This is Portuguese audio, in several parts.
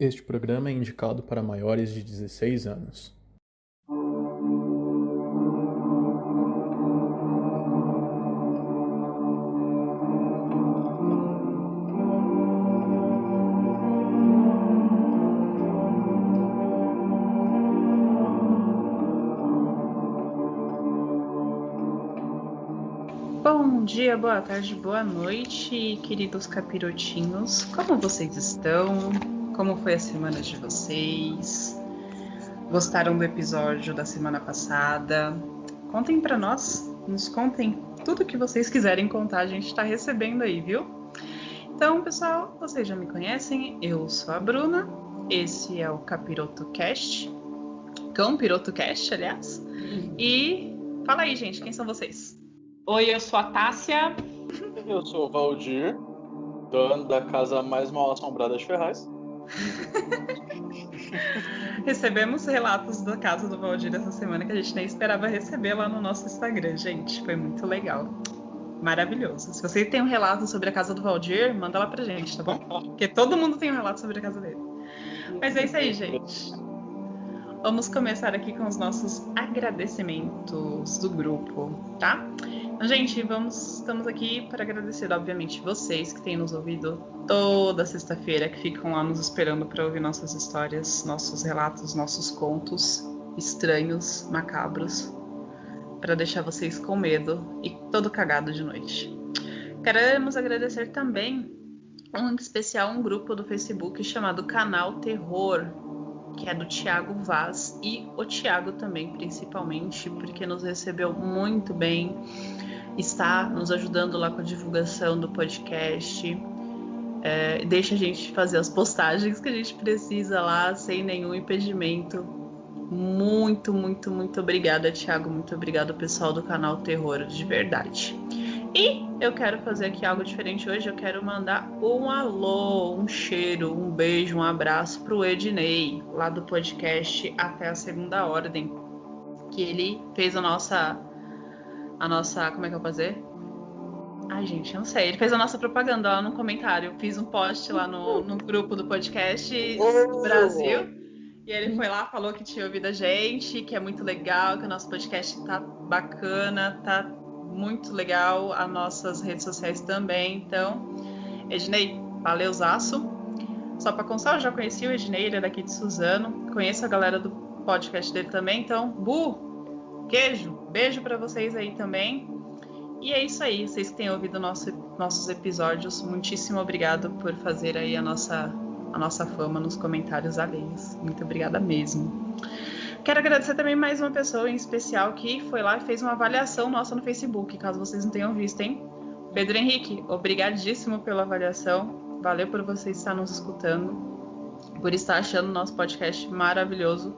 Este programa é indicado para maiores de 16 anos. Bom dia, boa tarde, boa noite, queridos capirotinhos. Como vocês estão? Como foi a semana de vocês? Gostaram do episódio da semana passada? Contem pra nós, nos contem tudo que vocês quiserem contar, a gente tá recebendo aí, viu? Então, pessoal, vocês já me conhecem, eu sou a Bruna, esse é o Capiroto Cast, Cão-Piroto Cast, aliás. E fala aí, gente, quem são vocês? Oi, eu sou a Tássia. Eu sou o Valdir, dono da casa mais mal assombrada de Ferraz. Recebemos relatos da casa do Valdir essa semana que a gente nem esperava receber lá no nosso Instagram, gente. Foi muito legal. Maravilhoso. Se você tem um relato sobre a casa do Valdir, manda lá pra gente, tá bom? Porque todo mundo tem um relato sobre a casa dele. Mas é isso aí, gente. Vamos começar aqui com os nossos agradecimentos do grupo, tá? Então, gente, estamos aqui para agradecer, obviamente, vocês que têm nos ouvido toda sexta-feira, que ficam lá nos esperando para ouvir nossas histórias, nossos relatos, nossos contos estranhos, macabros, para deixar vocês com medo e todo cagado de noite. Queremos agradecer também, em especial, um grupo do Facebook chamado Canal Terror, que é do Thiago Vaz, e o Thiago também, principalmente, porque nos recebeu muito bem, está nos ajudando lá com a divulgação do podcast, deixa a gente fazer as postagens que a gente precisa lá, sem nenhum impedimento. Muito, muito, muito obrigada, Thiago, muito obrigado, pessoal do Canal Terror, de verdade. E eu quero fazer aqui algo diferente hoje, eu quero mandar um alô, um cheiro, um beijo, um abraço pro Ednei, lá do podcast Até a Segunda Ordem, que ele fez a nossa, como é que eu vou fazer? Ai, gente, eu não sei, ele fez a nossa propaganda lá no comentário, eu fiz um post lá no grupo do podcast do Brasil, e ele foi lá, falou que tinha ouvido a gente, que é muito legal, que o nosso podcast tá bacana, tá muito legal, as nossas redes sociais também. Então, Ednei, valeuzaço. Só para constar, eu já conheci o Ednei, ele é daqui de Suzano, conheço a galera do podcast dele também, então, queijo, beijo para vocês aí também. E é isso aí, vocês que têm ouvido nossos episódios, muitíssimo obrigado por fazer aí a nossa fama nos comentários alheios. Muito obrigada mesmo. Quero agradecer também mais uma pessoa em especial que foi lá e fez uma avaliação nossa no Facebook, caso vocês não tenham visto, hein? Pedro Henrique, obrigadíssimo pela avaliação. Valeu por você estar nos escutando, por estar achando o nosso podcast maravilhoso.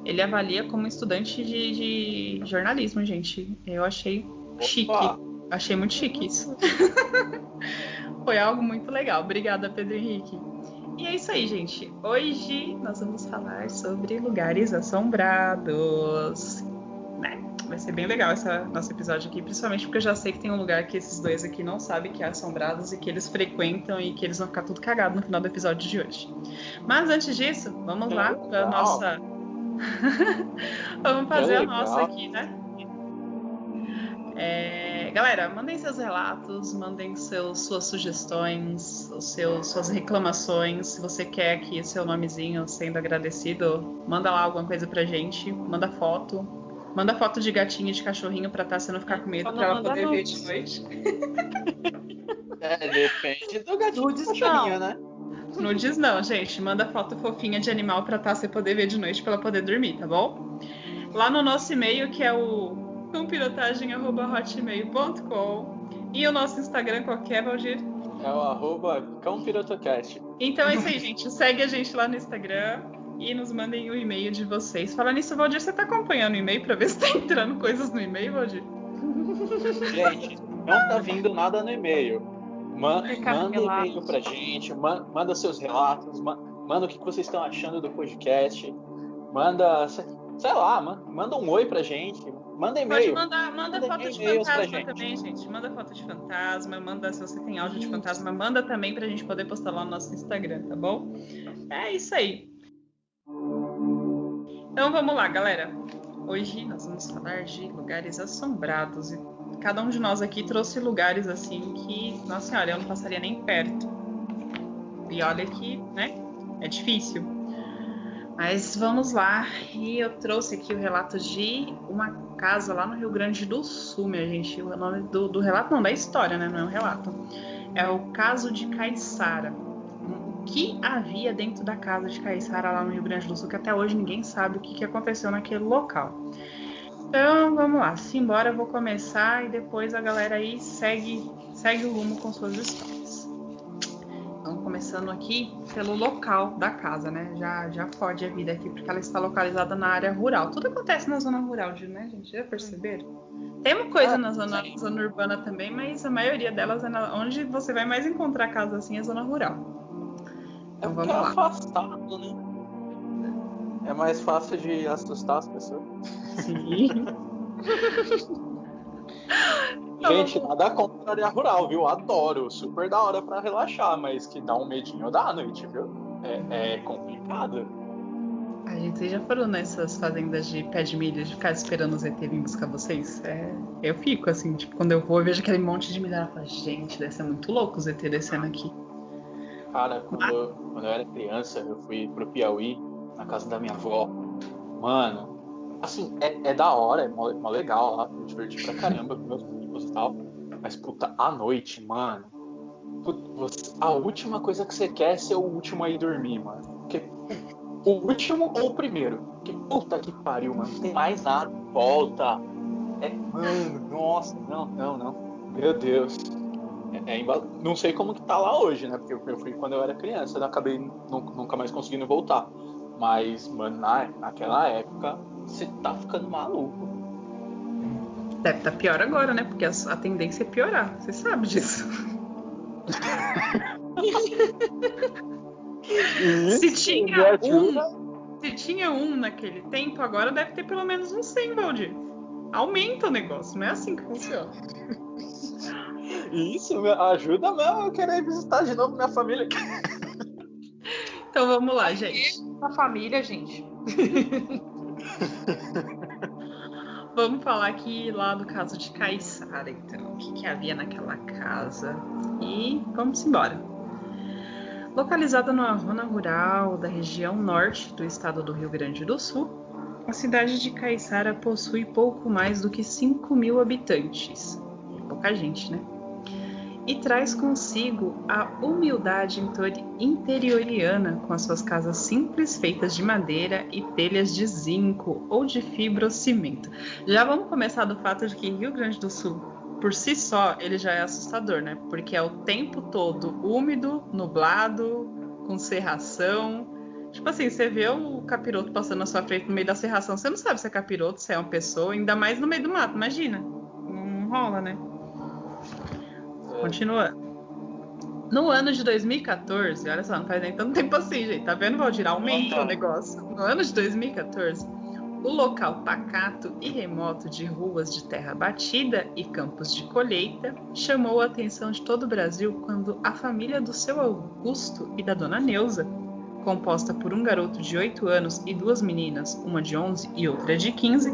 Ele avalia como estudante de jornalismo, gente. Eu achei chique. Achei muito chique isso. Foi algo muito legal. Obrigada, Pedro Henrique. E é isso aí, gente. Hoje nós vamos falar sobre lugares assombrados, né? Vai ser bem legal esse nosso episódio aqui, principalmente porque eu já sei que tem um lugar que esses dois aqui não sabem que é assombrados e que eles frequentam e que eles vão ficar tudo cagado no final do episódio de hoje. Mas antes disso, vamos lá para a nossa... Vamos fazer a nossa aqui, né? Galera, mandem seus relatos, mandem suas sugestões, suas reclamações. Se você quer aqui seu nomezinho sendo agradecido, manda lá alguma coisa pra gente. Manda foto de gatinho e de cachorrinho pra Tássia não ficar com medo, pra ela poder ver de noite. Depende do gatinho e do cachorrinho, né? Nudes não, gente. Manda foto fofinha de animal pra Tássia poder ver de noite, pra ela poder dormir, tá bom? Lá no nosso e-mail, que é o cãopirotagem@hotmail.com, e o nosso Instagram qualquer, Valdir? É o @cãopirotocast. Então é isso aí, gente. Segue a gente lá no Instagram e nos mandem o e-mail de vocês. Falar nisso, Valdir, você tá acompanhando o e-mail pra ver se tá entrando coisas no e-mail, Valdir? Gente, não tá vindo nada no e-mail. Manda e-mail pra gente, manda seus relatos, manda o que vocês estão achando do podcast, manda, sei lá, manda um oi pra gente. Manda e-mail. Manda foto de fantasma também, gente. Manda foto de fantasma, se você tem áudio de fantasma, manda também pra gente poder postar lá no nosso Instagram, tá bom? É isso aí. Então vamos lá, galera. Hoje nós vamos falar de lugares assombrados. E cada um de nós aqui trouxe lugares assim que, nossa senhora, eu não passaria nem perto. E olha que, né, é difícil. Mas vamos lá. E eu trouxe aqui o relato de uma casa lá no Rio Grande do Sul, minha gente. O nome do relato, não, da história, né? Não é um relato. É o caso de Caiçara. O que havia dentro da casa de Caiçara lá no Rio Grande do Sul, que até hoje ninguém sabe o que aconteceu naquele local. Então, vamos lá. Simbora, eu vou começar e depois a galera aí segue o rumo com suas histórias. Então, começando aqui pelo local da casa, né? Já fode a vida aqui, porque ela está localizada na área rural. Tudo acontece na zona rural, né, gente? Já perceberam? Tem uma coisa na zona urbana também, mas a maioria delas é onde você vai mais encontrar casa assim, é zona rural. Então vamos lá. Afastado, né? É mais fácil de assustar as pessoas. Sim. Gente, nada contra a área rural, viu? Adoro, super da hora pra relaxar, mas que dá um medinho da noite, viu? É complicado. A gente já foram nessas fazendas de pé de milho, de ficar esperando os ET vir buscar vocês? Eu fico assim, tipo, quando eu vou, eu vejo aquele monte de milho, eu falo, gente, deve ser muito louco os ET descendo aqui. Cara, quando eu era criança, eu fui pro Piauí, na casa da minha avó. Mano, assim, é da hora, é mó legal lá, me diverti pra caramba com meus amigos e tal. Mas, puta, à noite, mano, a última coisa que você quer é ser o último a ir dormir, mano. Porque o último ou o primeiro? Porque, puta que pariu, mano, não tem mais nada, volta. Mano, nossa, não. Meu Deus. Não sei como que tá lá hoje, né? Porque eu fui quando eu era criança, eu acabei nunca mais conseguindo voltar. Mas, mano, naquela época, você tá ficando maluco. Deve estar pior agora, né? Porque a tendência é piorar. Você sabe disso. Se tinha um naquele tempo, agora deve ter pelo menos uns 100, Valdir. Aumenta o negócio, não é assim que funciona. Isso, ajuda mesmo eu querer visitar de novo minha família. Então vamos lá, gente. A família, gente. Vamos falar aqui lá do caso de Caiçara, então. O que havia naquela casa. E vamos embora. Localizada numa zona rural da região norte do estado do Rio Grande do Sul, a cidade de Caiçara possui pouco mais do que 5.000 habitantes. Pouca gente, né? E traz consigo a humildade interioriana com as suas casas simples feitas de madeira e telhas de zinco ou de fibrocimento. Já vamos começar do fato de que Rio Grande do Sul, por si só, ele já é assustador, né? Porque é o tempo todo úmido, nublado, com serração. Tipo assim, você vê o capiroto passando na sua frente no meio da serração, você não sabe se é capiroto, se é uma pessoa, ainda mais no meio do mato, imagina. Não rola, né? Continuando. No ano de 2014, olha só, não faz nem tanto tempo assim, gente. Tá vendo, Valdir? Aumenta o negócio. No ano de 2014, o local pacato e remoto de ruas de terra batida e campos de colheita chamou a atenção de todo o Brasil quando a família do seu Augusto e da dona Neuza, composta por um garoto de 8 anos e 2 meninas, uma de 11 e outra de 15,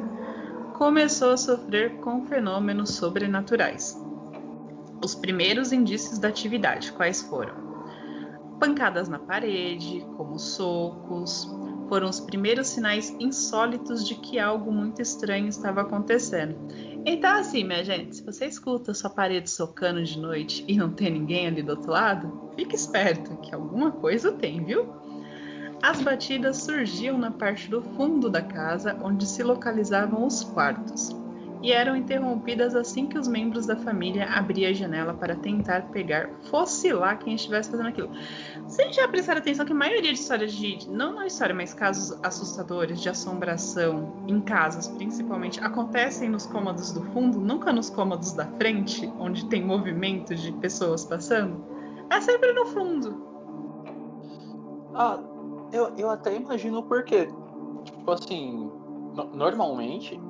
começou a sofrer com fenômenos sobrenaturais. Os primeiros indícios da atividade, quais foram? Pancadas na parede, como socos, foram os primeiros sinais insólitos de que algo muito estranho estava acontecendo. Então assim, minha gente, se você escuta sua parede socando de noite e não tem ninguém ali do outro lado, fique esperto que alguma coisa tem, viu? As batidas surgiam na parte do fundo da casa, onde se localizavam os quartos, e eram interrompidas assim que os membros da família abriam a janela para tentar pegar, fosse lá quem estivesse fazendo aquilo. Vocês já prestaram atenção que a maioria de histórias não história, mas casos assustadores de assombração em casas, principalmente, acontecem nos cômodos do fundo, nunca nos cômodos da frente, onde tem movimento de pessoas passando? É sempre no fundo. Eu até imagino o porquê. Tipo assim, normalmente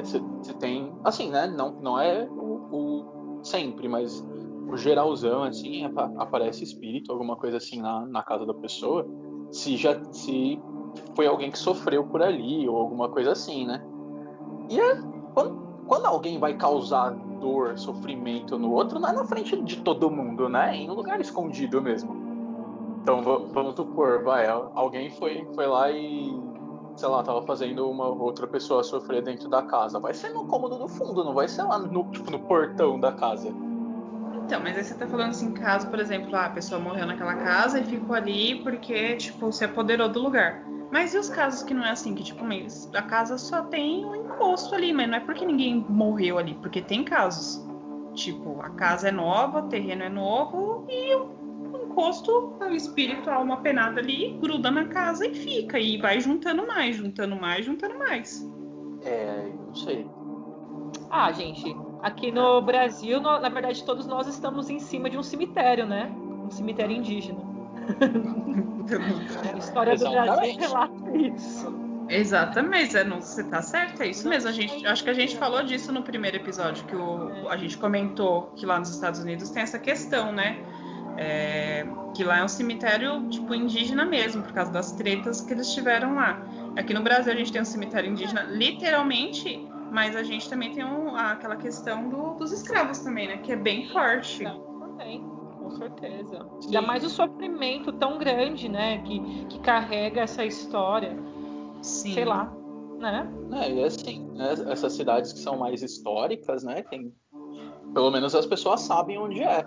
você tem, assim, né? Não é o sempre, mas o geralzão, assim, aparece espírito, alguma coisa assim na casa da pessoa. se foi alguém que sofreu por ali ou alguma coisa assim, né? E quando alguém vai causar dor, sofrimento no outro, não é na frente de todo mundo, né? É em um lugar escondido mesmo. Então vamos supor, alguém foi lá e, sei lá, tava fazendo uma outra pessoa sofrer dentro da casa. Vai ser no cômodo do fundo, não vai ser lá no portão da casa. Então, mas aí você tá falando assim, caso, por exemplo, a pessoa morreu naquela casa e ficou ali porque, tipo, se apoderou do lugar. Mas e os casos que não é assim, que, tipo, a casa só tem um encosto ali, mas não é porque ninguém morreu ali, porque tem casos. Tipo, a casa é nova, o terreno é novo e o encosto, o espírito, a alma penada ali, gruda na casa e fica. E vai juntando mais, juntando mais, juntando mais. Não sei. Gente, aqui no Brasil, na verdade, todos nós estamos em cima de um cemitério, né? Um cemitério indígena. A história do Brasil relata isso. Exatamente, você tá certo, é isso mesmo. Acho que a gente falou disso no primeiro episódio, que a gente comentou que lá nos Estados Unidos tem essa questão, né? Que lá é um cemitério tipo indígena mesmo, por causa das tretas que eles tiveram lá. Aqui no Brasil a gente tem um cemitério indígena, literalmente, mas a gente também tem aquela questão dos escravos também, né? Que é bem forte. Também, com certeza. Ainda mais o sofrimento tão grande, né? Que carrega essa história. Sim. Sei lá, né? E assim, né, essas cidades que são mais históricas, né? Pelo menos as pessoas sabem onde é.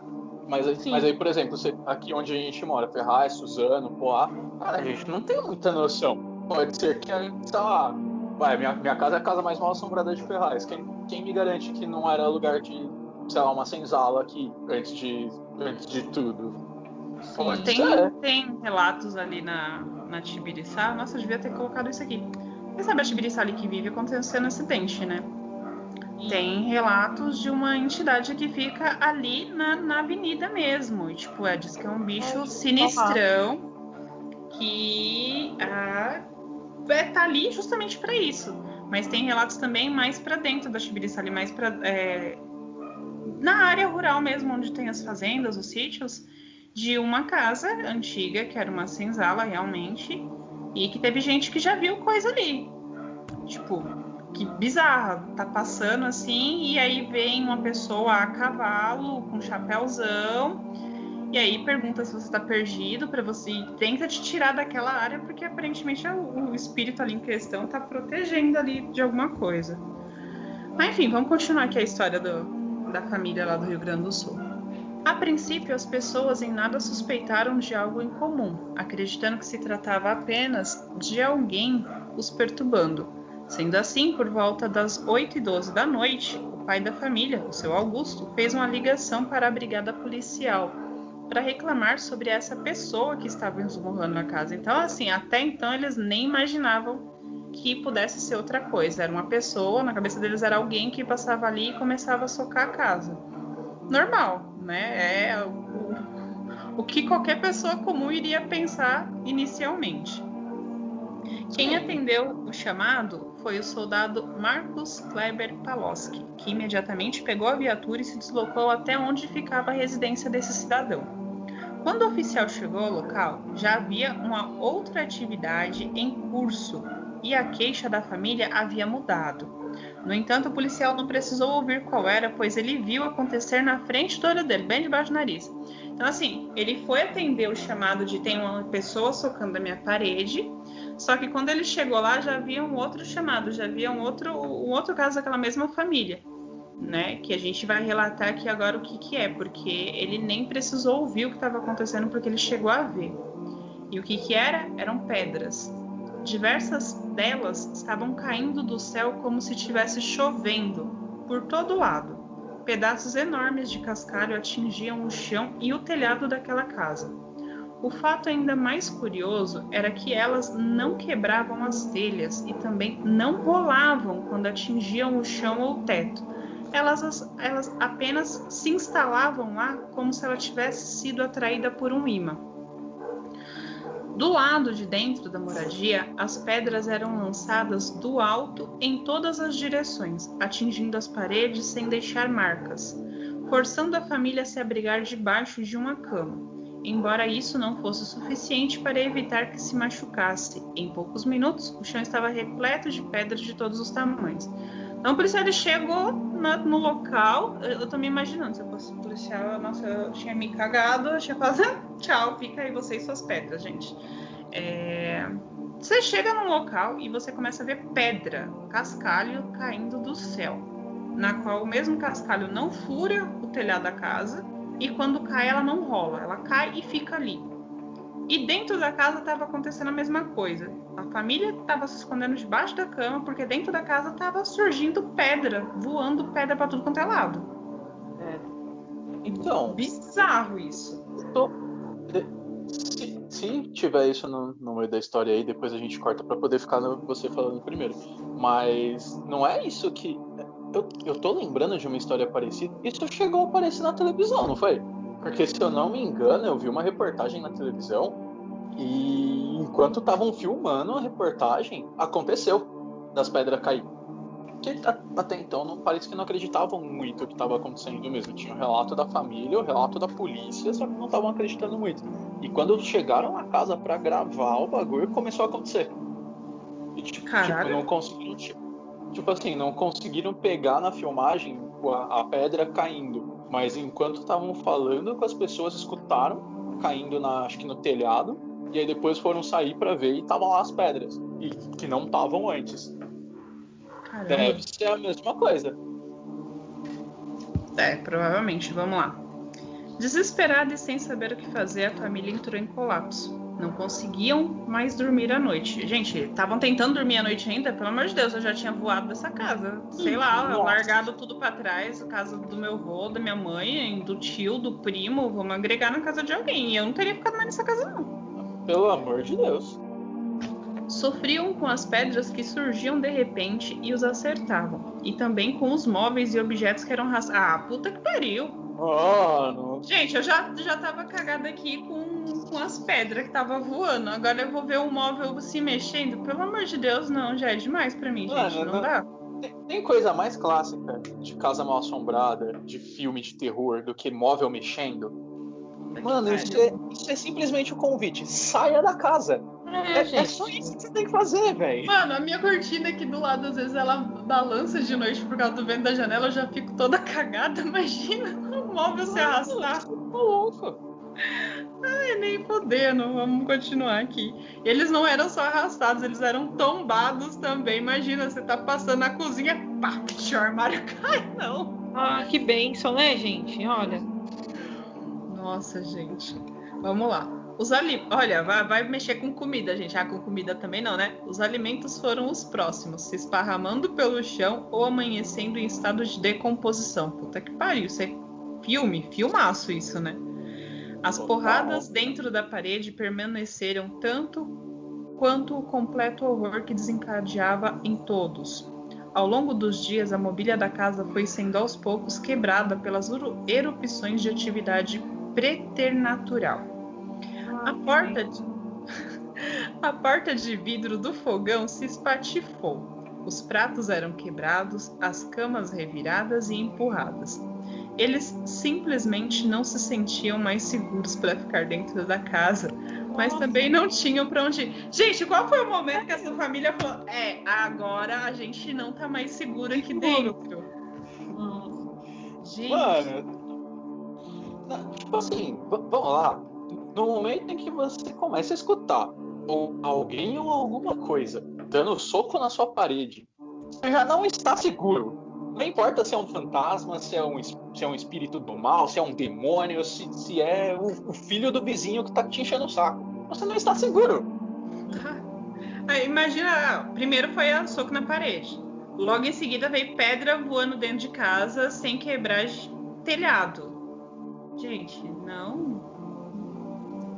Mas aí, por exemplo, aqui onde a gente mora, Ferraz, Suzano, Poá, cara, a gente não tem muita noção. Pode ser que, sei lá, minha casa é a casa mais mal assombrada de Ferraz. Quem me garante que não era lugar de, sei lá, uma senzala aqui antes de tudo? Tem relatos ali na Tibiriçá. Nossa, eu devia ter colocado isso aqui. Você sabe a Tibiriçá ali que vive acontecendo acidente, né? Tem relatos de uma entidade que fica ali na avenida mesmo. E, tipo, diz que é um bicho sinistrão que tá ali justamente para isso. Mas tem relatos também mais para dentro da Tibiriçá, ali mais para na área rural mesmo, onde tem as fazendas, os sítios, de uma casa antiga, que era uma senzala realmente, e que teve gente que já viu coisa ali. Tipo, que bizarra, tá passando assim, e aí vem uma pessoa a cavalo, com um chapéuzão, e aí pergunta se você tá perdido, para você, e tenta te tirar daquela área, porque aparentemente o espírito ali em questão tá protegendo ali de alguma coisa. Mas enfim, vamos continuar aqui a história da família lá do Rio Grande do Sul. A princípio, as pessoas em nada suspeitaram de algo incomum, acreditando que se tratava apenas de alguém os perturbando. Sendo assim, por volta das 8h12 da noite, o pai da família, o seu Augusto, fez uma ligação para a brigada policial para reclamar sobre essa pessoa que estava esmurrando na casa. Então, assim, até então eles nem imaginavam que pudesse ser outra coisa. Era uma pessoa, na cabeça deles era alguém que passava ali e começava a socar a casa. Normal, né? É o que qualquer pessoa comum iria pensar inicialmente. Quem atendeu o chamado foi o soldado Marcus Kleber Paloski, que imediatamente pegou a viatura e se deslocou até onde ficava a residência desse cidadão. Quando o oficial chegou ao local, já havia uma outra atividade em curso e a queixa da família havia mudado. No entanto, o policial não precisou ouvir qual era, pois ele viu acontecer na frente do olho dele, bem debaixo do nariz. Então, assim, ele foi atender o chamado de tem uma pessoa socando a minha parede, só que quando ele chegou lá, já havia um outro chamado, já havia um outro caso daquela mesma família, né? Que a gente vai relatar aqui agora o que é, porque ele nem precisou ouvir o que estava acontecendo, porque ele chegou a ver. E o que era? Eram pedras. Diversas delas estavam caindo do céu como se estivesse chovendo por todo lado. Pedaços enormes de cascalho atingiam o chão e o telhado daquela casa. O fato ainda mais curioso era que elas não quebravam as telhas e também não rolavam quando atingiam o chão ou o teto. Elas apenas se instalavam lá como se ela tivesse sido atraída por um imã. Do lado de dentro da moradia, as pedras eram lançadas do alto em todas as direções, atingindo as paredes sem deixar marcas, forçando a família a se abrigar debaixo de uma cama. embora isso não fosse o suficiente para evitar que se machucasse. Em poucos minutos, o chão estava repleto de pedras de todos os tamanhos. Então, o policial ele chegou no local. Eu tô me imaginando, se eu fosse policial, nossa, eu tinha me cagado, eu tinha falado, tchau, fica aí você e suas pedras, gente. Você chega num local e você começa a ver pedra, cascalho caindo do céu, na qual o mesmo cascalho não fura o telhado da casa e quando cai ela não rola, ela cai e fica ali. E dentro da casa estava acontecendo a mesma coisa. A família estava se escondendo debaixo da cama porque dentro da casa estava surgindo pedra, voando pedra para tudo quanto é lado. Então, bizarro isso. Se tiver isso no meio da história aí, depois a gente corta pra poder ficar você falando primeiro. Mas não é isso que... Eu tô lembrando de uma história parecida. Isso chegou a aparecer na televisão, não foi? Porque se eu não me engano, eu vi uma reportagem na televisão e enquanto estavam filmando a reportagem, aconteceu das pedras cair. Que até então não parece que não acreditavam muito o que estava acontecendo mesmo. Tinha o relato da família, o relato da polícia, só que não estavam acreditando muito. E quando chegaram na casa para gravar o bagulho, começou a acontecer. E tipo não conseguiram, não conseguiram pegar na filmagem a pedra caindo. Mas enquanto estavam falando com as pessoas, escutaram caindo acho que no telhado. E aí depois foram sair para ver e estavam lá as pedras. E que não estavam antes. Caramba. Deve ser a mesma coisa. Provavelmente. Vamos lá. Desesperada e sem saber o que fazer, a família entrou em colapso. Não conseguiam mais dormir à noite. Gente, estavam tentando dormir à noite ainda? Pelo amor de Deus, eu já tinha voado dessa casa. Sei lá, largado tudo pra trás. A casa do meu avô, da minha mãe, do tio, do primo. Vamos agregar na casa de alguém. E eu não teria ficado mais nessa casa, não. Pelo amor de Deus. Sofriam com as pedras que surgiam de repente e os acertavam. E também com os móveis e objetos que eram arrastados. Puta que pariu! Não. Gente, eu já tava cagada aqui com as pedras que tava voando. Agora eu vou ver um móvel se mexendo. Pelo amor de Deus, não. Já é demais pra mim, gente. Não dá. Tem coisa mais clássica de casa mal assombrada, de filme de terror, do que móvel mexendo? Mano, isso é simplesmente um convite. Saia da casa. É só isso que você tem que fazer, velho. Mano, a minha cortina aqui do lado, às vezes ela balança de noite por causa do vento da janela, eu já fico toda cagada. Imagina o móvel se arrastar. Louco. Ai, nem podendo. Vamos continuar aqui. Eles não eram só arrastados, eles eram tombados também. Imagina, você tá passando na cozinha, pá, o armário cai, não. Ah, que bênção, né, gente? Olha. Nossa, gente. Vamos lá. Olha, vai mexer com comida, gente. Com comida também não, né? Os alimentos foram os próximos, se esparramando pelo chão ou amanhecendo em estado de decomposição. Puta que pariu, isso é filmaço isso, né? As porradas dentro da parede permaneceram tanto quanto o completo horror que desencadeava em todos. Ao longo dos dias, a mobília da casa foi sendo aos poucos quebrada pelas erupções de atividade preternatural. A porta de vidro do fogão se espatifou. Os pratos eram quebrados, as camas reviradas e empurradas. Eles simplesmente não se sentiam mais seguros para ficar dentro da casa, mas também não tinham para onde ir. Gente, qual foi o momento que essa família falou: agora a gente não tá mais seguro aqui dentro? Gente. Mano, tipo assim, vamos lá. No momento em que você começa a escutar alguém ou alguma coisa dando soco na sua parede, você já não está seguro. Não importa se é um fantasma, se é um espírito do mal, se é um demônio, se é o filho do vizinho que tá te enchendo o saco. Você não está seguro. Imagina, primeiro foi a soco na parede. Logo em seguida veio pedra voando dentro de casa sem quebrar telhado. Gente, não...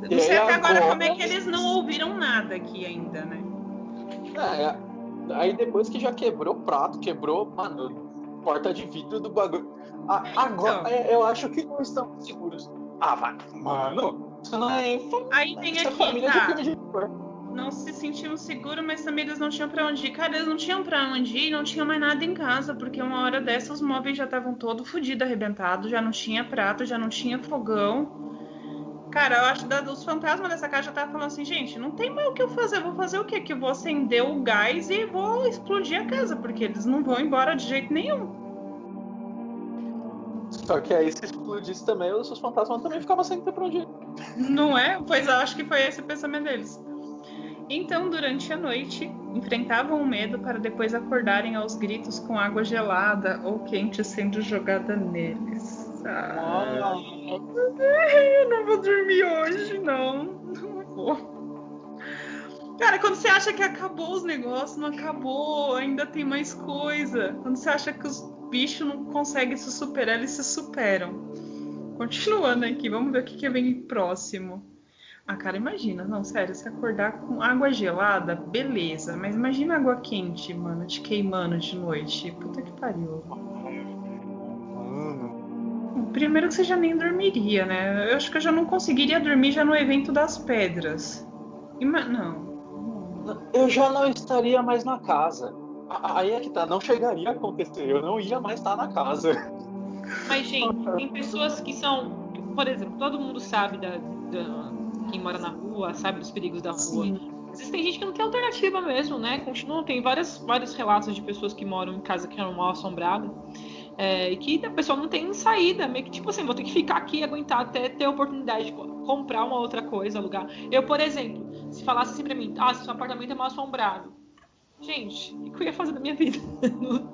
Não sei até agora como é que eles não ouviram nada aqui ainda, né? Aí depois que já quebrou prato, mano, porta de vidro do bagulho. Agora eu acho que não estão seguros. Vai, mano, isso não é aí tem aqui, família de filme de terror. Não se sentiam seguros, mas também eles não tinham pra onde ir. Cara, eles não tinham pra onde ir, não tinham mais nada em casa, porque uma hora dessa os móveis já estavam todos fodidos, arrebentados, já não tinha prato, já não tinha fogão. Cara, eu acho que os fantasmas dessa casa já estavam falando assim, gente, não tem mais o que eu fazer. Eu vou fazer o quê? Que eu vou acender o gás e vou explodir a casa, porque eles não vão embora de jeito nenhum. Só que aí, se explodisse também, os seus fantasmas também ficavam sem ter pra onde ir. Não é? Pois eu acho que foi esse o pensamento deles. Então, durante a noite, enfrentavam o medo para depois acordarem aos gritos com água gelada ou quente sendo jogada neles. Eu não vou dormir hoje, não. Não vou. Cara, quando você acha que acabou os negócios, não acabou, ainda tem mais coisa. Quando você acha que os bichos não conseguem se superar, eles se superam. Continuando aqui, vamos ver o que vem próximo. Ah, cara, imagina, não, sério, se acordar com água gelada, beleza, mas imagina água quente, mano, te queimando de noite. Puta que pariu. Primeiro que você já nem dormiria, né? Eu acho que eu já não conseguiria dormir já no evento das pedras. Não. Eu já não estaria mais na casa. Aí é que tá, não chegaria a acontecer. Eu não ia mais estar na casa. Mas, gente, tem pessoas que são... Por exemplo, todo mundo sabe quem mora na rua, sabe dos perigos da rua. Sim. Às vezes tem gente que não tem alternativa mesmo, né? Tem vários relatos de pessoas que moram em casa que eram mal assombradas. E que a pessoa não tem saída, meio que tipo assim, vou ter que ficar aqui e aguentar até ter a oportunidade de comprar uma outra coisa, alugar. Eu, por exemplo, se falasse assim pra mim, se seu apartamento é mal assombrado, gente, o que eu ia fazer da minha vida?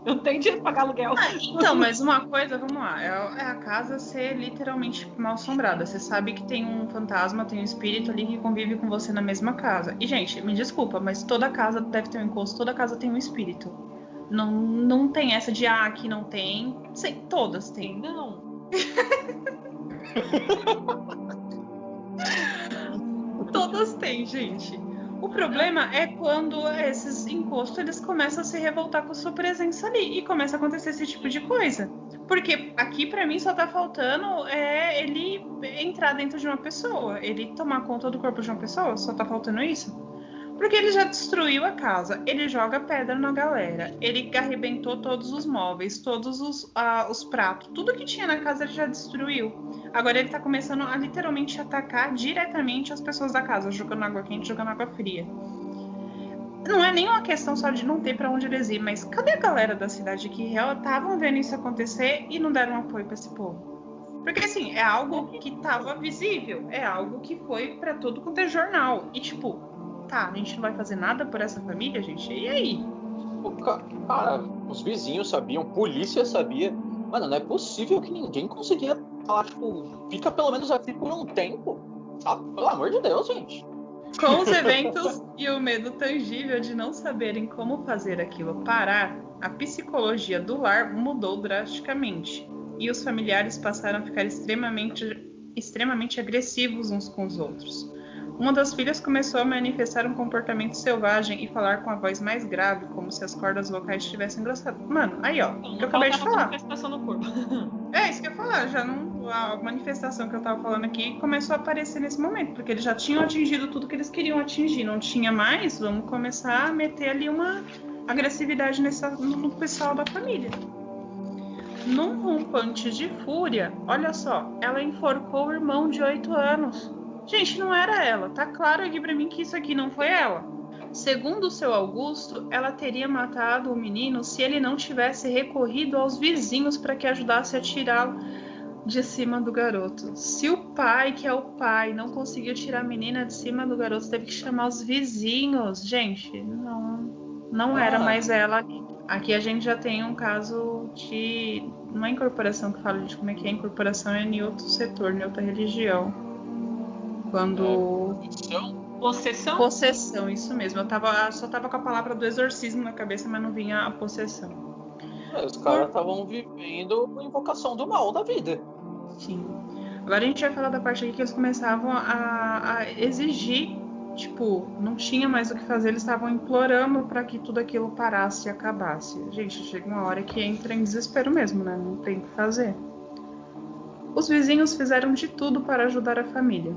Não tenho dinheiro pra pagar aluguel. Então, mas uma coisa, vamos lá, é a casa ser literalmente mal assombrada. Você sabe que tem um fantasma, tem um espírito ali que convive com você na mesma casa. E, gente, me desculpa, mas toda casa deve ter um encosto, toda casa tem um espírito. Não tem essa de aqui não tem. Sei, todas têm. Não. Todas têm, gente. O problema é quando esses encostos eles começam a se revoltar com a sua presença ali e começa a acontecer esse tipo de coisa. Porque aqui pra mim só tá faltando ele entrar dentro de uma pessoa, ele tomar conta do corpo de uma pessoa, só tá faltando isso. Porque ele já destruiu a casa, ele joga pedra na galera, ele arrebentou todos os móveis, todos os pratos, tudo que tinha na casa ele já destruiu. Agora ele tá começando a literalmente atacar diretamente as pessoas da casa, jogando água quente, jogando água fria. Não é nem uma questão só de não ter pra onde eles ir, mas cadê a galera da cidade que estavam vendo isso acontecer e não deram apoio pra esse povo? Porque assim, é algo que tava visível, é algo que foi pra tudo quanto é jornal. E tipo, tá, a gente não vai fazer nada por essa família, gente? E aí? Cara, os vizinhos sabiam, polícia sabia. Mano, não é possível que ninguém conseguia falar, tipo, fica pelo menos aqui por um tempo. Sabe? Pelo amor de Deus, gente. Com os eventos e o medo tangível de não saberem como fazer aquilo parar, a psicologia do lar mudou drasticamente. E os familiares passaram a ficar extremamente agressivos uns com os outros. Uma das filhas começou a manifestar um comportamento selvagem e falar com a voz mais grave, como se as cordas vocais estivessem engrossadas. Mano, aí ó, o que eu acabei de falar. Manifestação no corpo. É isso que eu ia falar, a manifestação que eu tava falando aqui começou a aparecer nesse momento, porque eles já tinham atingido tudo que eles queriam atingir, não tinha mais, vamos começar a meter ali uma agressividade no pessoal da família. Num rompante de fúria, olha só, ela enforcou o irmão de 8 anos. Gente, não era ela. Tá claro aqui pra mim que isso aqui não foi ela. Segundo o seu Augusto, ela teria matado o menino se ele não tivesse recorrido aos vizinhos para que ajudasse a tirá-lo de cima do garoto. Se o pai, que é o pai, não conseguiu tirar a menina de cima do garoto, teve que chamar os vizinhos. Gente, não era mais ela. Aqui a gente já tem um caso de... Não é incorporação que fala de como é que é. Incorporação é em outro setor, em outra religião. Quando... Possessão? Possessão, isso mesmo. Só tava com a palavra do exorcismo na cabeça, mas não vinha a possessão. Os caras estavam vivendo a invocação do mal da vida. Sim. Agora a gente vai falar da parte aqui que eles começavam a exigir, tipo, não tinha mais o que fazer, eles estavam implorando para que tudo aquilo parasse e acabasse. Gente, chega uma hora que entra em desespero mesmo, né? Não tem o que fazer. Os vizinhos fizeram de tudo para ajudar a família.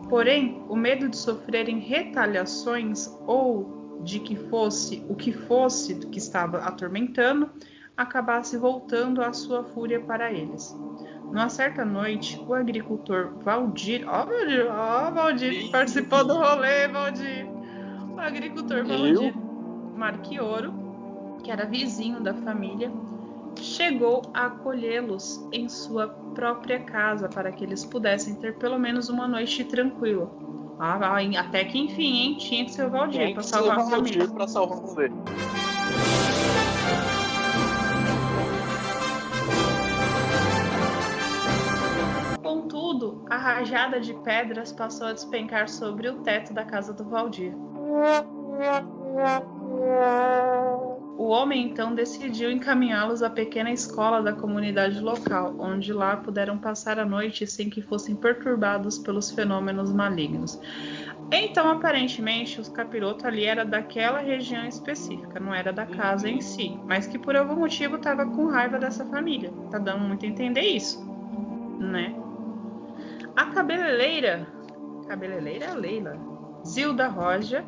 Porém, o medo de sofrerem retaliações ou de que fosse o que fosse que estava atormentando, acabasse voltando a sua fúria para eles. Numa certa noite, o agricultor Valdir... Valdir participou do rolê, Valdir! O agricultor Valdir Marchioro, que era vizinho da família, chegou a acolhê-los em sua própria casa para que eles pudessem ter pelo menos uma noite tranquila. Até que enfim, hein? Tinha que ser o Valdir para salvar a família. Para salvar o rolê. Contudo, a rajada de pedras passou a despencar sobre o teto da casa do Valdir. O homem então decidiu encaminhá-los à pequena escola da comunidade local, onde lá puderam passar a noite sem que fossem perturbados pelos fenômenos malignos. Então, aparentemente, os capiroto ali era daquela região específica, não era da casa em si, mas que por algum motivo estava com raiva dessa família. Tá dando muito a entender isso, né? A cabeleireira Leila, Zilda Roja,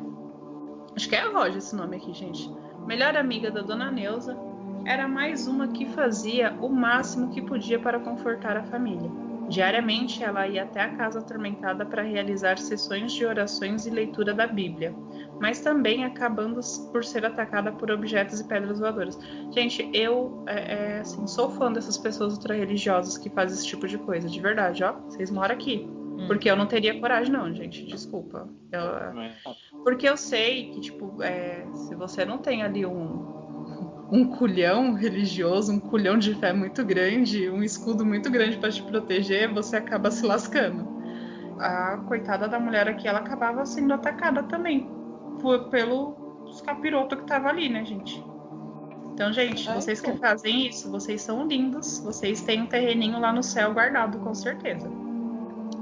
acho que é a Roja esse nome aqui, gente, melhor amiga da dona Neuza, era mais uma que fazia o máximo que podia para confortar a família. Diariamente ela ia até a casa atormentada para realizar sessões de orações e leitura da Bíblia, mas também acabando por ser atacada por objetos e pedras voadoras. Gente, eu assim, sou fã dessas pessoas ultra-religiosas que fazem esse tipo de coisa, de verdade, ó. Vocês moram aqui. Porque eu não teria coragem, não, gente. Desculpa. Porque eu sei que, tipo, se você não tem ali um culhão religioso, um culhão de fé muito grande, um escudo muito grande para te proteger, você acaba se lascando. A coitada da mulher aqui, ela acabava sendo atacada também pelos capirotos que tava ali, né, gente? Então, gente, vocês que fazem isso, vocês são lindos, vocês têm um terreninho lá no céu guardado, com certeza.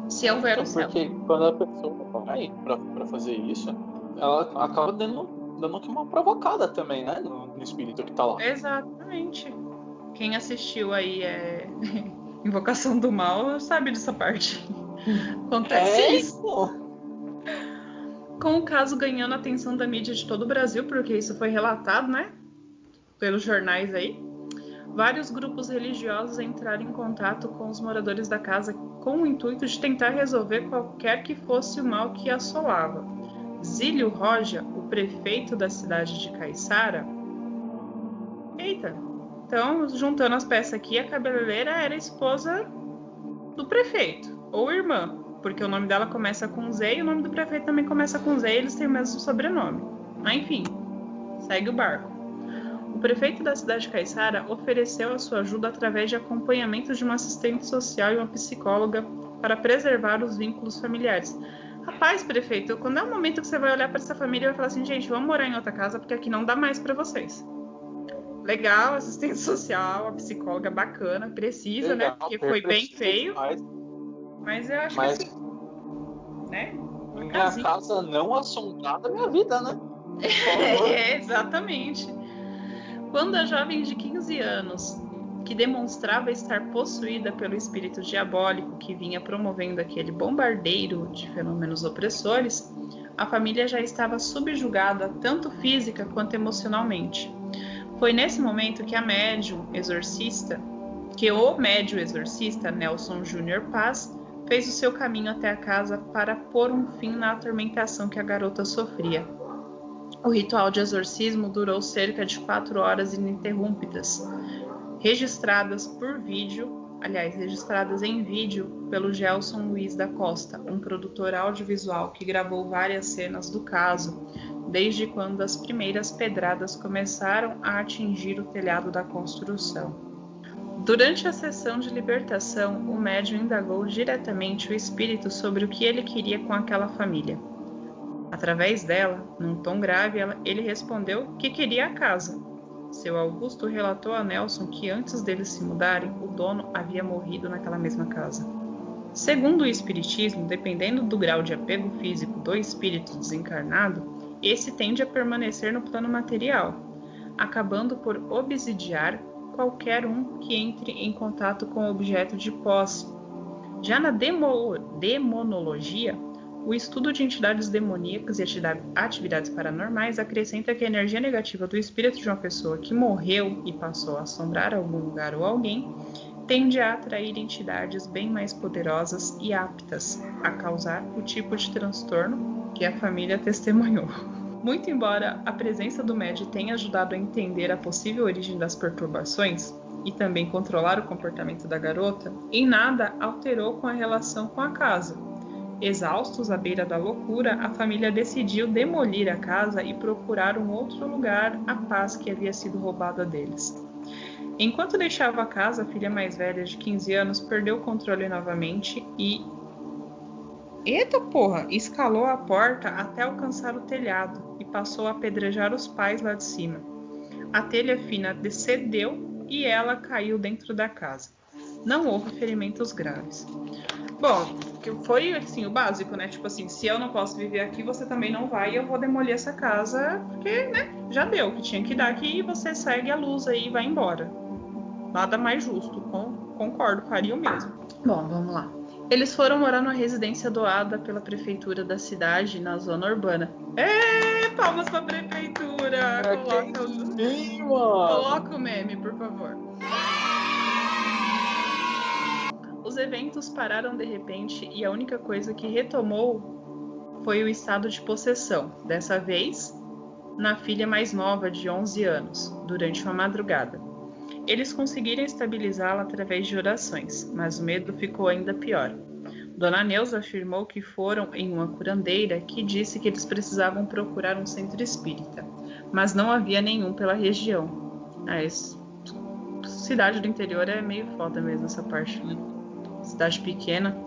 Se houver o céu. Porque quando a pessoa vai pra fazer isso, ela acaba dando aqui uma provocada também, né? No espírito que tá lá. Exatamente. Quem assistiu aí Invocação do Mal sabe dessa parte. Acontece isso. Com o caso ganhando a atenção da mídia de todo o Brasil, porque isso foi relatado, né? Pelos jornais aí. Vários grupos religiosos entraram em contato com os moradores da casa com o intuito de tentar resolver qualquer que fosse o mal que assolava. Zílio Roja, o prefeito da cidade de Caiçara... Eita! Então, juntando as peças aqui, a cabeleireira era esposa do prefeito, ou irmã, porque o nome dela começa com Z e o nome do prefeito também começa com Z e eles têm o mesmo sobrenome. Mas enfim, segue o barco. O prefeito da cidade de Caiçara ofereceu a sua ajuda através de acompanhamento de uma assistente social e uma psicóloga para preservar os vínculos familiares. Rapaz, prefeito, quando é o momento que você vai olhar para essa família e vai falar assim, gente, vamos morar em outra casa porque aqui não dá mais para vocês. Legal, assistente social, a psicóloga bacana, precisa, legal, né? Porque foi bem feio. Mas eu acho que assim, né? Minha casa não assombrada, minha vida, né? Exatamente. Quando a jovem de 15 anos, que demonstrava estar possuída pelo espírito diabólico que vinha promovendo aquele bombardeiro de fenômenos opressores, a família já estava subjugada tanto física quanto emocionalmente. Foi nesse momento que o médium exorcista, Nelson Júnior Paz, fez o seu caminho até a casa para pôr um fim na atormentação que a garota sofria. O ritual de exorcismo durou cerca de 4 horas ininterrompidas, registradas em vídeo pelo Gelson Luiz da Costa, um produtor audiovisual que gravou várias cenas do caso, desde quando as primeiras pedradas começaram a atingir o telhado da construção. Durante a sessão de libertação, o médium indagou diretamente o espírito sobre o que ele queria com aquela família. Através dela, num tom grave, ele respondeu que queria a casa. Seu Augusto relatou a Nelson que antes deles se mudarem, o dono havia morrido naquela mesma casa. Segundo o espiritismo, dependendo do grau de apego físico do espírito desencarnado, esse tende a permanecer no plano material, acabando por obsidiar qualquer um que entre em contato com o objeto de posse. Já na demonologia, o estudo de entidades demoníacas e atividades paranormais acrescenta que a energia negativa do espírito de uma pessoa que morreu e passou a assombrar algum lugar ou alguém tende a atrair entidades bem mais poderosas e aptas a causar o tipo de transtorno que a família testemunhou. Muito embora a presença do médium tenha ajudado a entender a possível origem das perturbações e também controlar o comportamento da garota, em nada alterou com a relação com a casa. Exaustos à beira da loucura, a família decidiu demolir a casa e procurar um outro lugar à paz que havia sido roubada deles. Enquanto deixava a casa, a filha mais velha de 15 anos perdeu o controle novamente e... Eita porra! Escalou a porta até alcançar o telhado e passou a apedrejar os pais lá de cima. A telha fina cedeu e ela caiu dentro da casa. Não houve ferimentos graves. Bom, foi assim o básico, né? Tipo assim, se eu não posso viver aqui, você também não vai e eu vou demolir essa casa, porque, né, já deu o que tinha que dar aqui e você segue a luz aí e vai embora. Nada mais justo, concordo, faria o mesmo. Bom, vamos lá. Eles foram morar numa residência doada pela prefeitura da cidade, na zona urbana. Palmas pra prefeitura! Coloca o meme, por favor. Os eventos pararam de repente e a única coisa que retomou foi o estado de possessão, dessa vez na filha mais nova de 11 anos, durante uma madrugada. Eles conseguiram estabilizá-la através de orações, mas o medo ficou ainda pior. Dona Neuza afirmou que foram em uma curandeira que disse que eles precisavam procurar um centro espírita, mas não havia nenhum pela região. Cidade do interior é meio foda mesmo essa parte, né? Cidade pequena.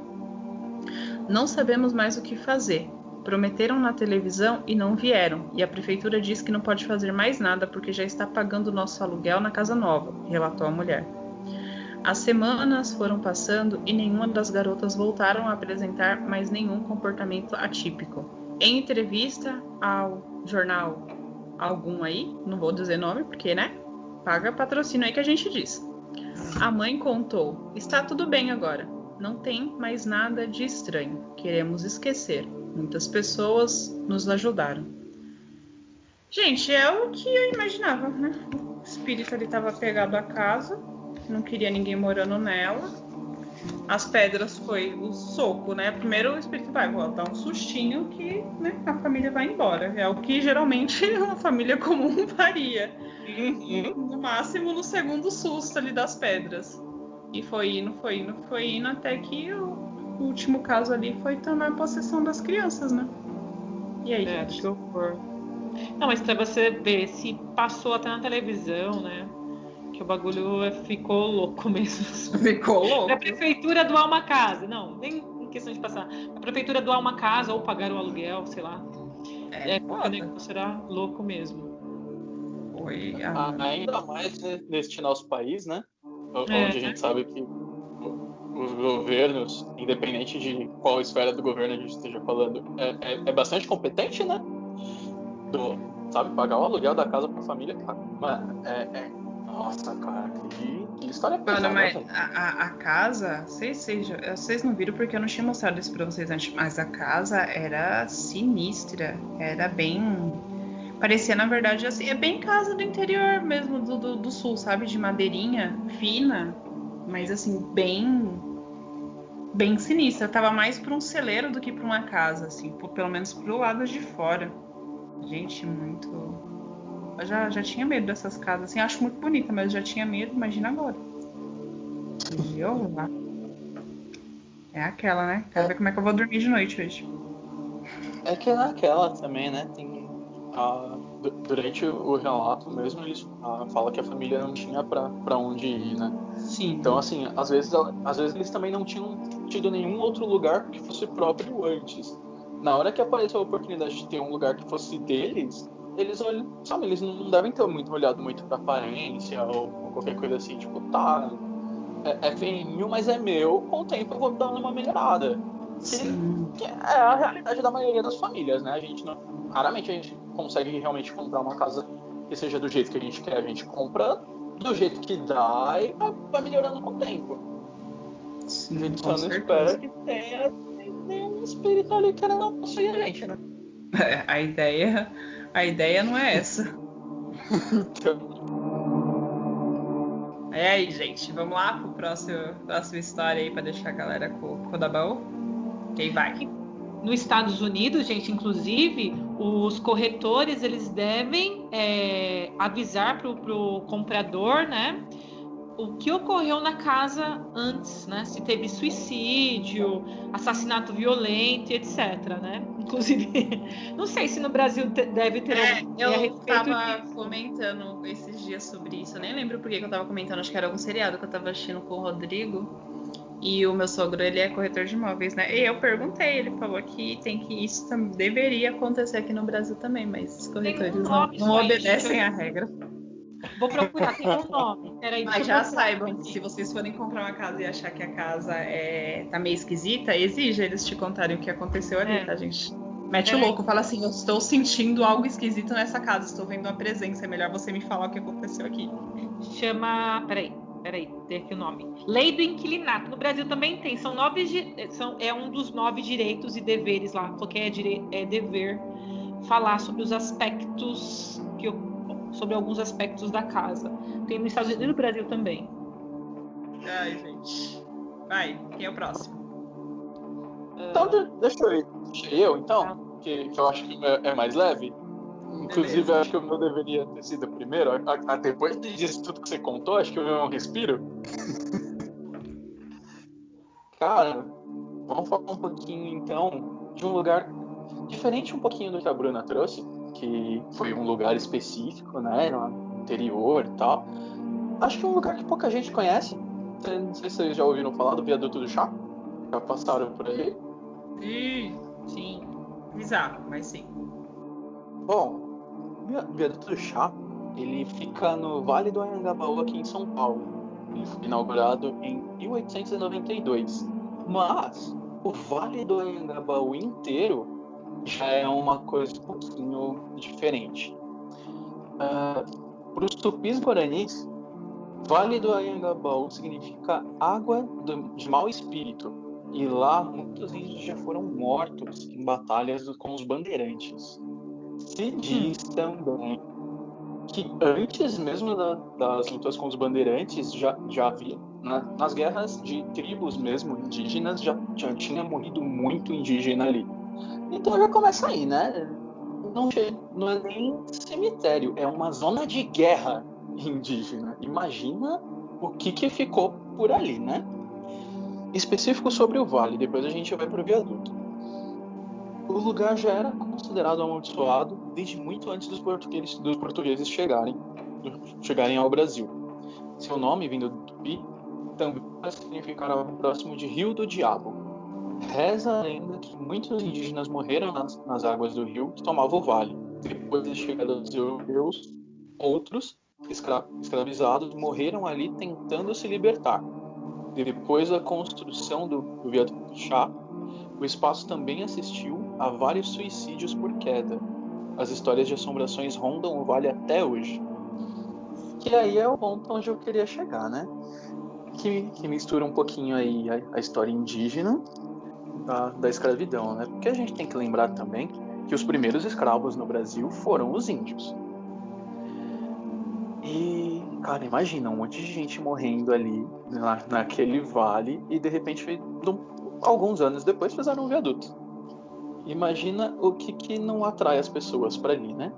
Não sabemos mais o que fazer. Prometeram na televisão e não vieram, e a prefeitura diz que não pode fazer mais nada porque já está pagando o nosso aluguel na casa nova, relatou a mulher. As semanas foram passando e nenhuma das garotas voltaram a apresentar mais nenhum comportamento atípico. Em entrevista ao jornal algum aí, não vou dizer nome porque, né, paga patrocínio aí que a gente diz. A mãe contou, está tudo bem agora, não tem mais nada de estranho, queremos esquecer. Muitas pessoas nos ajudaram. Gente, é o que eu imaginava, né? O espírito ali estava pegado à casa, não queria ninguém morando nela. As pedras foi o soco, né? Primeiro o espírito vai dar um sustinho que, né, a família vai embora. É o que geralmente uma família comum faria. No máximo no segundo susto ali das pedras. E foi indo até que o último caso ali foi tomar possessão das crianças, né? E aí, gente? Que horror. Não, mas pra você ver, se passou até na televisão, né? Que o bagulho ficou louco mesmo. Ficou louco. A prefeitura doar uma casa. Não, nem em questão de passar. A prefeitura doar uma casa ou pagar o aluguel, sei lá. O negócio será louco mesmo. Ainda mais neste nosso país, né? Onde a gente sabe que os governos, independente de qual esfera do governo a gente esteja falando, é bastante competente, né? Sabe, pagar o aluguel da casa pra família. Mano, nossa, cara, que história pesada. Mano, mas a casa, vocês não viram porque eu não tinha mostrado isso pra vocês antes, mas a casa era sinistra, era bem... Parecia, na verdade, assim, é bem casa do interior mesmo, do sul, sabe? De madeirinha fina, mas assim, bem sinistra. Tava mais pra um celeiro do que pra uma casa, assim, pelo menos pro lado de fora. Gente, muito... Eu já tinha medo dessas casas, assim, acho muito bonita, mas eu já tinha medo, imagina agora. É aquela, né? Quero ver como é que eu vou dormir de noite hoje. É que é naquela também, né? Durante o relato mesmo, eles falam que a família não tinha pra onde ir, né? Sim. Então, assim, às vezes eles também não tinham tido nenhum outro lugar que fosse próprio antes. Na hora que apareceu a oportunidade de ter um lugar que fosse deles, eles olham, sabe, eles não devem ter olhado muito pra aparência ou qualquer coisa assim, tipo, tá, é feinho, mas é meu, com o tempo eu vou dar uma melhorada. Que é a realidade da maioria das famílias, né? Raramente a gente consegue realmente comprar uma casa que seja do jeito que a gente quer. A gente compra do jeito que dá e vai melhorando com o tempo. Sim, a gente só não espera que tenha um espírito ali querendo possuir a gente, né? A ideia não é essa. Aí, gente, vamos lá pro próxima história aí pra deixar a galera com o da baú? Quem vai? Nos Estados Unidos, gente, inclusive, os corretores eles devem avisar pro comprador, né, o que ocorreu na casa antes, né? Se teve suicídio, assassinato violento, etc, né? Inclusive, não sei se no Brasil deve ter algum a Eu respeito tava disso. comentando esses dias sobre isso. Eu nem lembro por que eu tava comentando. Acho que era algum seriado que eu tava assistindo com o Rodrigo. E o meu sogro, ele é corretor de imóveis, né? E eu perguntei, ele falou que isso deveria acontecer aqui no Brasil também, mas os corretores não obedecem a regra. Vou procurar, tem um nome. Peraí, Mas já saibam, se vocês forem comprar uma casa e achar que a casa tá meio esquisita, exija eles te contarem o que aconteceu ali, tá, gente? Mete o louco, fala assim, eu estou sentindo algo esquisito nessa casa, estou vendo uma presença, é melhor você me falar o que aconteceu aqui. Chama... Peraí, tem aqui o nome. Lei do Inquilinato. No Brasil também tem. É um dos 9 direitos e deveres lá. Porque é dever falar sobre os aspectos sobre alguns aspectos da casa. Tem nos Estados Unidos e no Brasil também. Ai, gente. Vai, quem é o próximo? Então, deixa eu então, que eu acho que é mais leve. Inclusive, eu acho que o meu deveria ter sido o primeiro. Depois disso tudo que você contou, acho que o meu é um respiro. Cara, vamos falar um pouquinho, então, de um lugar diferente um pouquinho do que a Bruna trouxe, que foi um lugar específico, né, no interior e tal. Acho que é um lugar que pouca gente conhece. Não sei se vocês já ouviram falar do Viaduto do Chá. Já passaram por aí? Sim. Bizarro, mas sim. Bom, o Viaduto do Chá, ele fica no Vale do Anhangabaú, aqui em São Paulo. Ele foi inaugurado em 1892. Mas o Vale do Anhangabaú inteiro já é uma coisa um pouquinho diferente. Para os tupis-guaranis, Vale do Anhangabaú significa água de mau espírito. E lá muitos índios já foram mortos em batalhas com os bandeirantes. Se diz também que antes mesmo das lutas com os bandeirantes já havia, nas guerras de tribos mesmo indígenas, já tinha morrido muito indígena ali. Então já começa aí, né? Não é nem cemitério, é uma zona de guerra indígena. Imagina o que ficou por ali, né? Específico sobre o vale, depois a gente vai para o viaduto. O lugar já era considerado amaldiçoado desde muito antes dos portugueses chegarem ao Brasil. Seu nome, vindo do tupi, também vai significar algo próximo de Rio do Diabo. Reza a lenda que muitos indígenas morreram nas águas do rio que tomava o vale. Depois da chegada dos europeus, outros, escravizados, morreram ali tentando se libertar. Depois da construção do Viaduto do Chá, o espaço também assistiu a vários suicídios por queda. As histórias de assombrações rondam o vale até hoje. Que aí é o ponto onde eu queria chegar, né? Que mistura um pouquinho aí a história indígena da escravidão, né? Porque a gente tem que lembrar também que os primeiros escravos no Brasil foram os índios. E, cara, imagina um monte de gente morrendo ali naquele vale e de repente, alguns anos depois, fizeram um viaduto. Imagina o que não atrai as pessoas para ali, né?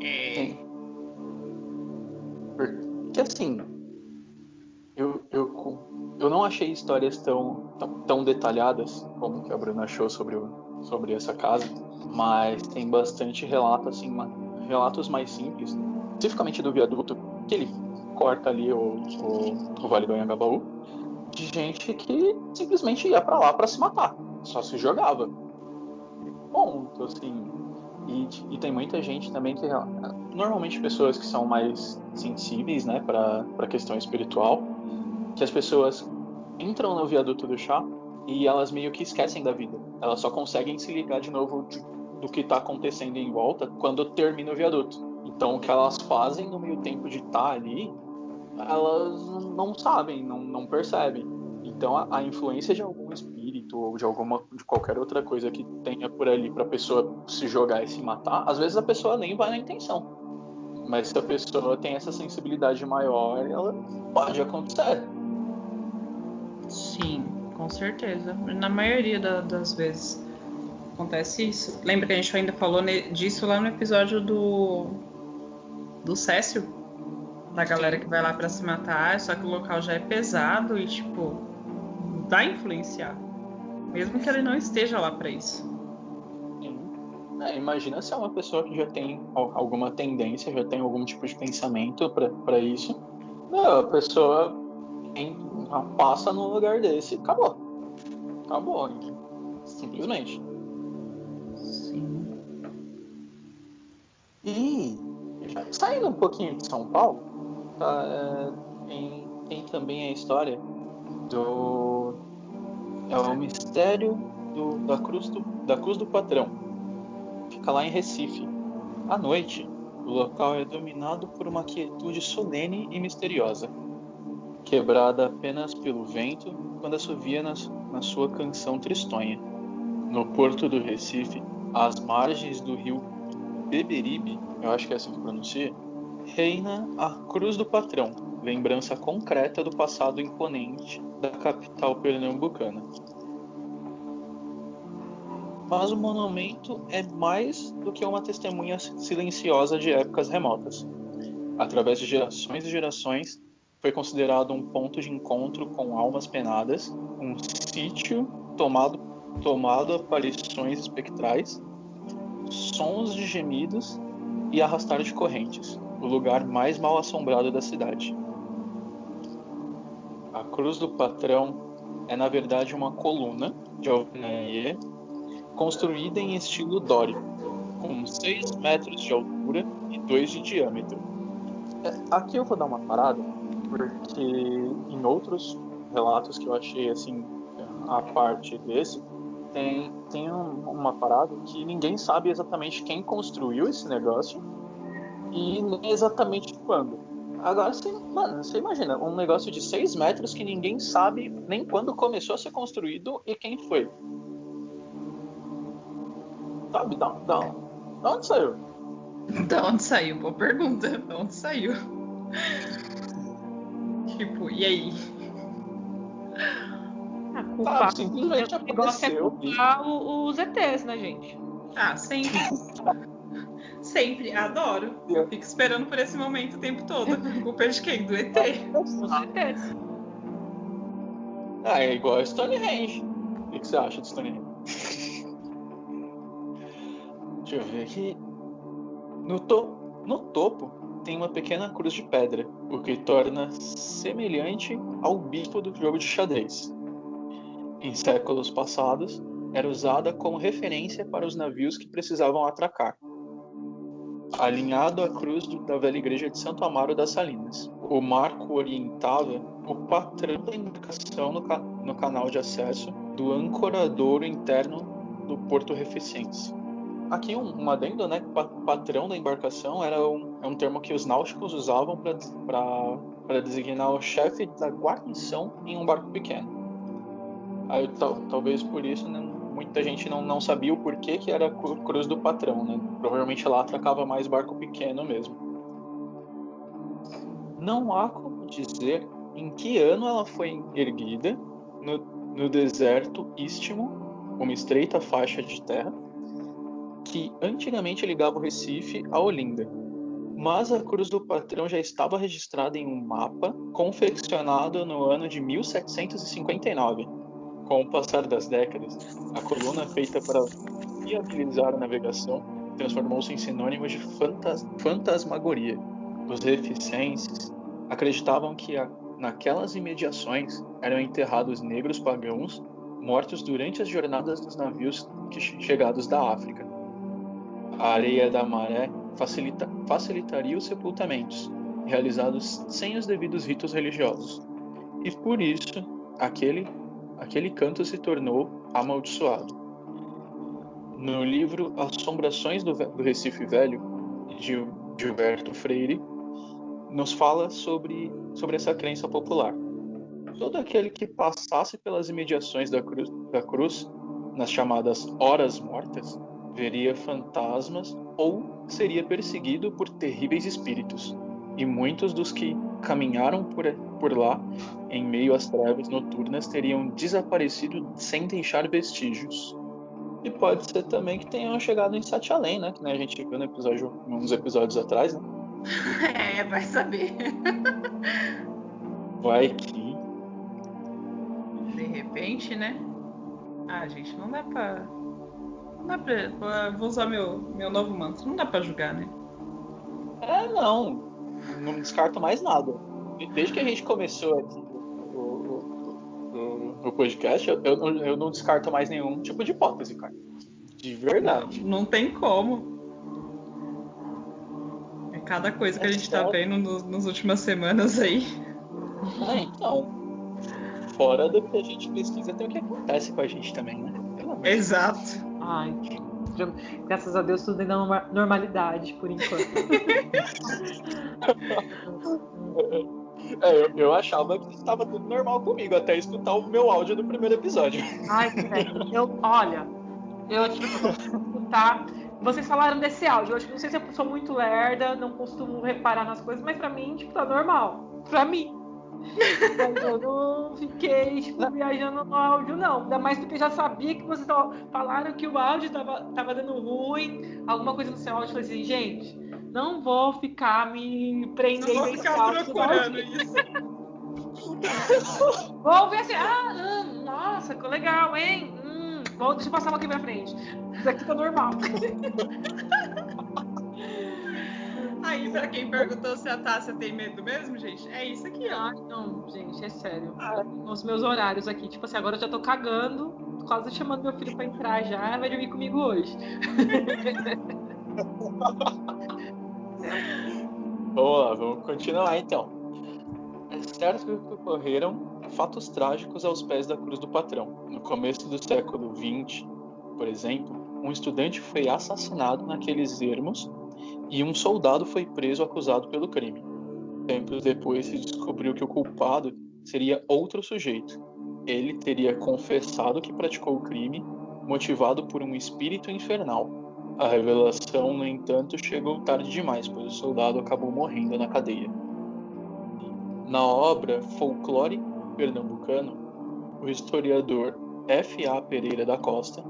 Sim. Porque assim, eu não achei histórias tão detalhadas como que a Bruna achou sobre essa casa, mas tem bastante relato, assim, relatos mais simples, especificamente do viaduto, que ele corta ali o Vale do Anhangabaú, de gente que simplesmente ia para lá para se matar, só se jogava. Ponto, assim. E tem muita gente também que, normalmente pessoas que são mais sensíveis, né, para a questão espiritual, que as pessoas entram no Viaduto do Chá e elas meio que esquecem da vida. Elas só conseguem se ligar de novo do que está acontecendo em volta quando termina o viaduto. Então, o que elas fazem no meio tempo de estar ali, elas não sabem, não percebem. Então, a influência de algum espírito ou de qualquer outra coisa que tenha por ali para a pessoa se jogar e se matar, às vezes a pessoa nem vai na intenção. Mas se a pessoa tem essa sensibilidade maior, ela pode acontecer. Sim, com certeza. Na maioria das vezes acontece isso. Lembra que a gente ainda falou disso lá no episódio do Cécio? Da galera que vai lá pra se matar, só que o local já é pesado e, tipo, vai influenciar. Mesmo que ele não esteja lá pra isso. Imagina se é uma pessoa que já tem alguma tendência, já tem algum tipo de pensamento para isso. Não, a pessoa passa num lugar desse e acabou. Acabou. Simplesmente. Sim. E saindo um pouquinho de São Paulo, tem também a história do... É o mistério da Cruz do Patrão. Fica lá em Recife. À noite, o local é dominado por uma quietude solene e misteriosa, quebrada apenas pelo vento quando assovia na sua canção tristonha. No porto do Recife, às margens do rio Beberibe, eu acho que é assim que pronuncia, reina a Cruz do Patrão, lembrança concreta do passado imponente da capital pernambucana. Mas o monumento é mais do que uma testemunha silenciosa de épocas remotas. Através de gerações e gerações, foi considerado um ponto de encontro com almas penadas, um sítio tomado aparições espectrais, sons de gemidos e arrastar de correntes, o lugar mais mal assombrado da cidade. A Cruz do Patrão é, na verdade, uma coluna de alvenaria construída em estilo dórico, com 6 metros de altura e 2 de diâmetro. Aqui eu vou dar uma parada, porque em outros relatos que eu achei assim, a parte desse, tem uma parada que ninguém sabe exatamente quem construiu esse negócio e nem exatamente quando. Agora, você imagina, um negócio de 6 metros que ninguém sabe nem quando começou a ser construído e quem foi. Sabe, da onde saiu? Da onde saiu? Boa pergunta. Da onde saiu? Tipo, e aí? A culpa simplesmente o negócio é aconteceu. culpar os ETs, né, gente? Ah, sempre. Sempre. Adoro. Eu fico esperando por esse momento o tempo todo. A culpa é de quem? Do ET. Os ETs. É igual a Stonehenge. O que você acha de Stonehenge? Deixa eu ver aqui. No topo tem uma pequena cruz de pedra, o que torna semelhante ao bispo do jogo de xadrez. Em séculos passados, era usada como referência para os navios que precisavam atracar. Alinhado à cruz da velha igreja de Santo Amaro das Salinas, o marco orientava o patrão da embarcação no canal de acesso do ancoradouro interno do porto recifense. Aqui um adendo, né? Patrão da embarcação é um termo que os náuticos usavam para designar o chefe da guarnição em um barco pequeno. Aí, talvez por isso, né, muita gente não sabia o porquê que era a Cruz do Patrão, né? Provavelmente lá atracava mais barco pequeno mesmo. Não há como dizer em que ano ela foi erguida no deserto istmo, uma estreita faixa de terra, que antigamente ligava o Recife a Olinda. Mas a Cruz do Patrão já estava registrada em um mapa confeccionado no ano de 1759. Com o passar das décadas, a coluna feita para viabilizar a navegação transformou-se em sinônimo de fantasmagoria. Os reficenses acreditavam que naquelas imediações eram enterrados negros pagãos mortos durante as jornadas dos navios chegados da África. A areia da maré facilitaria os sepultamentos, realizados sem os devidos ritos religiosos. E por isso, aquele canto se tornou amaldiçoado. No livro Assombrações do Recife Velho, de Gilberto Freire, nos fala sobre essa crença popular. Todo aquele que passasse pelas imediações da cruz, nas chamadas horas mortas, veria fantasmas ou seria perseguido por terríveis espíritos. E muitos dos que caminharam por lá, em meio às trevas noturnas, teriam desaparecido sem deixar vestígios. E pode ser também que tenham chegado em Sete Além, né? Que nem a gente viu uns episódios atrás, né? Vai saber. Vai que... De repente, né? Gente, não dá pra... Vou usar meu novo mantra. Não dá pra julgar, né? Não descarto mais nada. Desde que a gente começou aqui no podcast, eu não descarto mais nenhum tipo de hipótese, cara. De verdade. Não tem como. É cada coisa que a gente tá vendo nas últimas semanas aí. Então. Fora do que a gente pesquisa, tem o que acontece com a gente também, né? Exato. Ai, graças a Deus tudo ainda é normalidade, por enquanto. Eu achava que estava tudo normal comigo, até escutar o meu áudio do primeiro episódio. Ai, velho, eu acho que eu vou escutar. Vocês falaram desse áudio, eu acho que não sei se eu sou muito lerda, não costumo reparar nas coisas, mas pra mim, tipo, tá normal. Pra mim. Mas eu não fiquei, tipo, viajando no áudio, não. Ainda mais porque eu já sabia que vocês falaram que o áudio tava dando ruim, alguma coisa no seu áudio. Eu falei assim, gente, não vou ficar me prendendo. Não vou ficar procurando isso. Vou ver assim, nossa, que legal, hein? Deixa eu passar uma aqui pra frente. Isso aqui tá normal. Aí, pra quem perguntou se a Tássia tem medo mesmo, gente, é isso aqui, ó. Não, gente, é sério. Os meus horários aqui, tipo assim, agora eu já tô cagando, quase chamando meu filho pra entrar já, vai dormir comigo hoje. Vamos lá, vamos continuar então. É certo que ocorreram fatos trágicos aos pés da cruz do patrão. No começo do século XX, por exemplo, um estudante foi assassinado naqueles ermos e um soldado foi preso acusado pelo crime. Tempos depois se descobriu que o culpado seria outro sujeito. Ele teria confessado que praticou o crime, motivado por um espírito infernal. A revelação, no entanto, chegou tarde demais, pois o soldado acabou morrendo na cadeia. Na obra Folclore Pernambucano, o historiador F.A. Pereira da Costa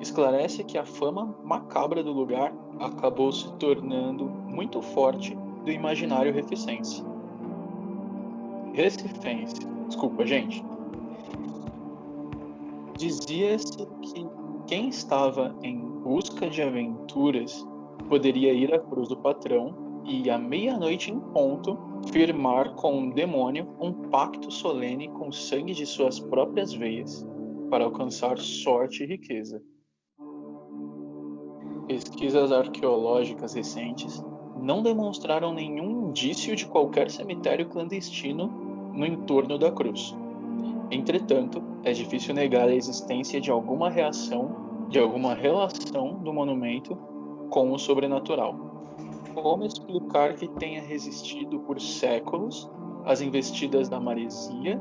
esclarece que a fama macabra do lugar acabou se tornando muito forte do imaginário recifense. Desculpa, gente. Dizia-se que quem estava em busca de aventuras poderia ir à cruz do patrão e, à meia-noite em ponto, firmar com um demônio um pacto solene com o sangue de suas próprias veias, para alcançar sorte e riqueza. Pesquisas arqueológicas recentes não demonstraram nenhum indício de qualquer cemitério clandestino no entorno da cruz. Entretanto, é difícil negar a existência de alguma relação do monumento com o sobrenatural. Como explicar que tenha resistido por séculos às investidas da maresia,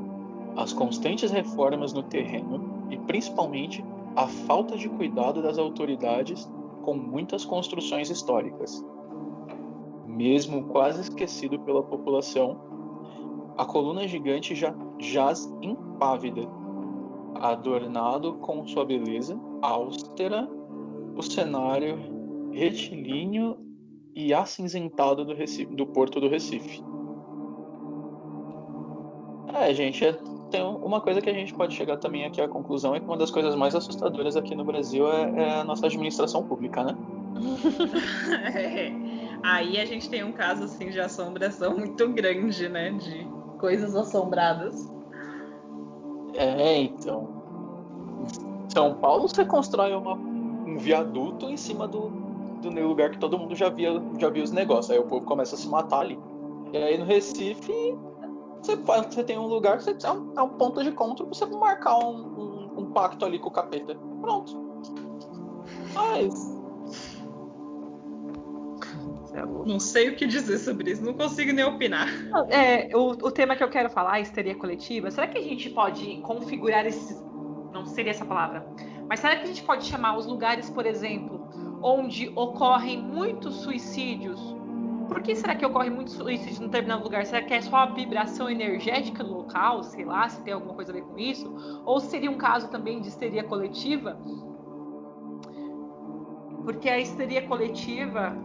às constantes reformas no terreno e, principalmente, à falta de cuidado das autoridades com muitas construções históricas? Mesmo quase esquecido pela população, a coluna gigante já jaz impávida, adornado com sua beleza austera, o cenário retilíneo e acinzentado do Porto do Recife. Gente, tem uma coisa que a gente pode chegar também aqui à conclusão é que uma das coisas mais assustadoras aqui no Brasil é a nossa administração pública, né? Aí a gente tem um caso assim de assombração muito grande, né? De coisas assombradas. Então. Em São Paulo você constrói um viaduto em cima do lugar que todo mundo já via os negócios. Aí o povo começa a se matar ali. E aí no Recife você tem um lugar que é um ponto de encontro pra você marcar um pacto ali com o capeta. Pronto. Mas... Não sei o que dizer sobre isso, não consigo nem opinar. O tema que eu quero falar, histeria coletiva, será que a gente pode configurar esses... Não seria essa palavra. Mas será que a gente pode chamar os lugares, por exemplo, onde ocorrem muitos suicídios? Por que será que ocorre muitos suicídios em determinado lugar? Será que é só a vibração energética do local? Sei lá, se tem alguma coisa a ver com isso? Ou seria um caso também de histeria coletiva? Porque a histeria coletiva,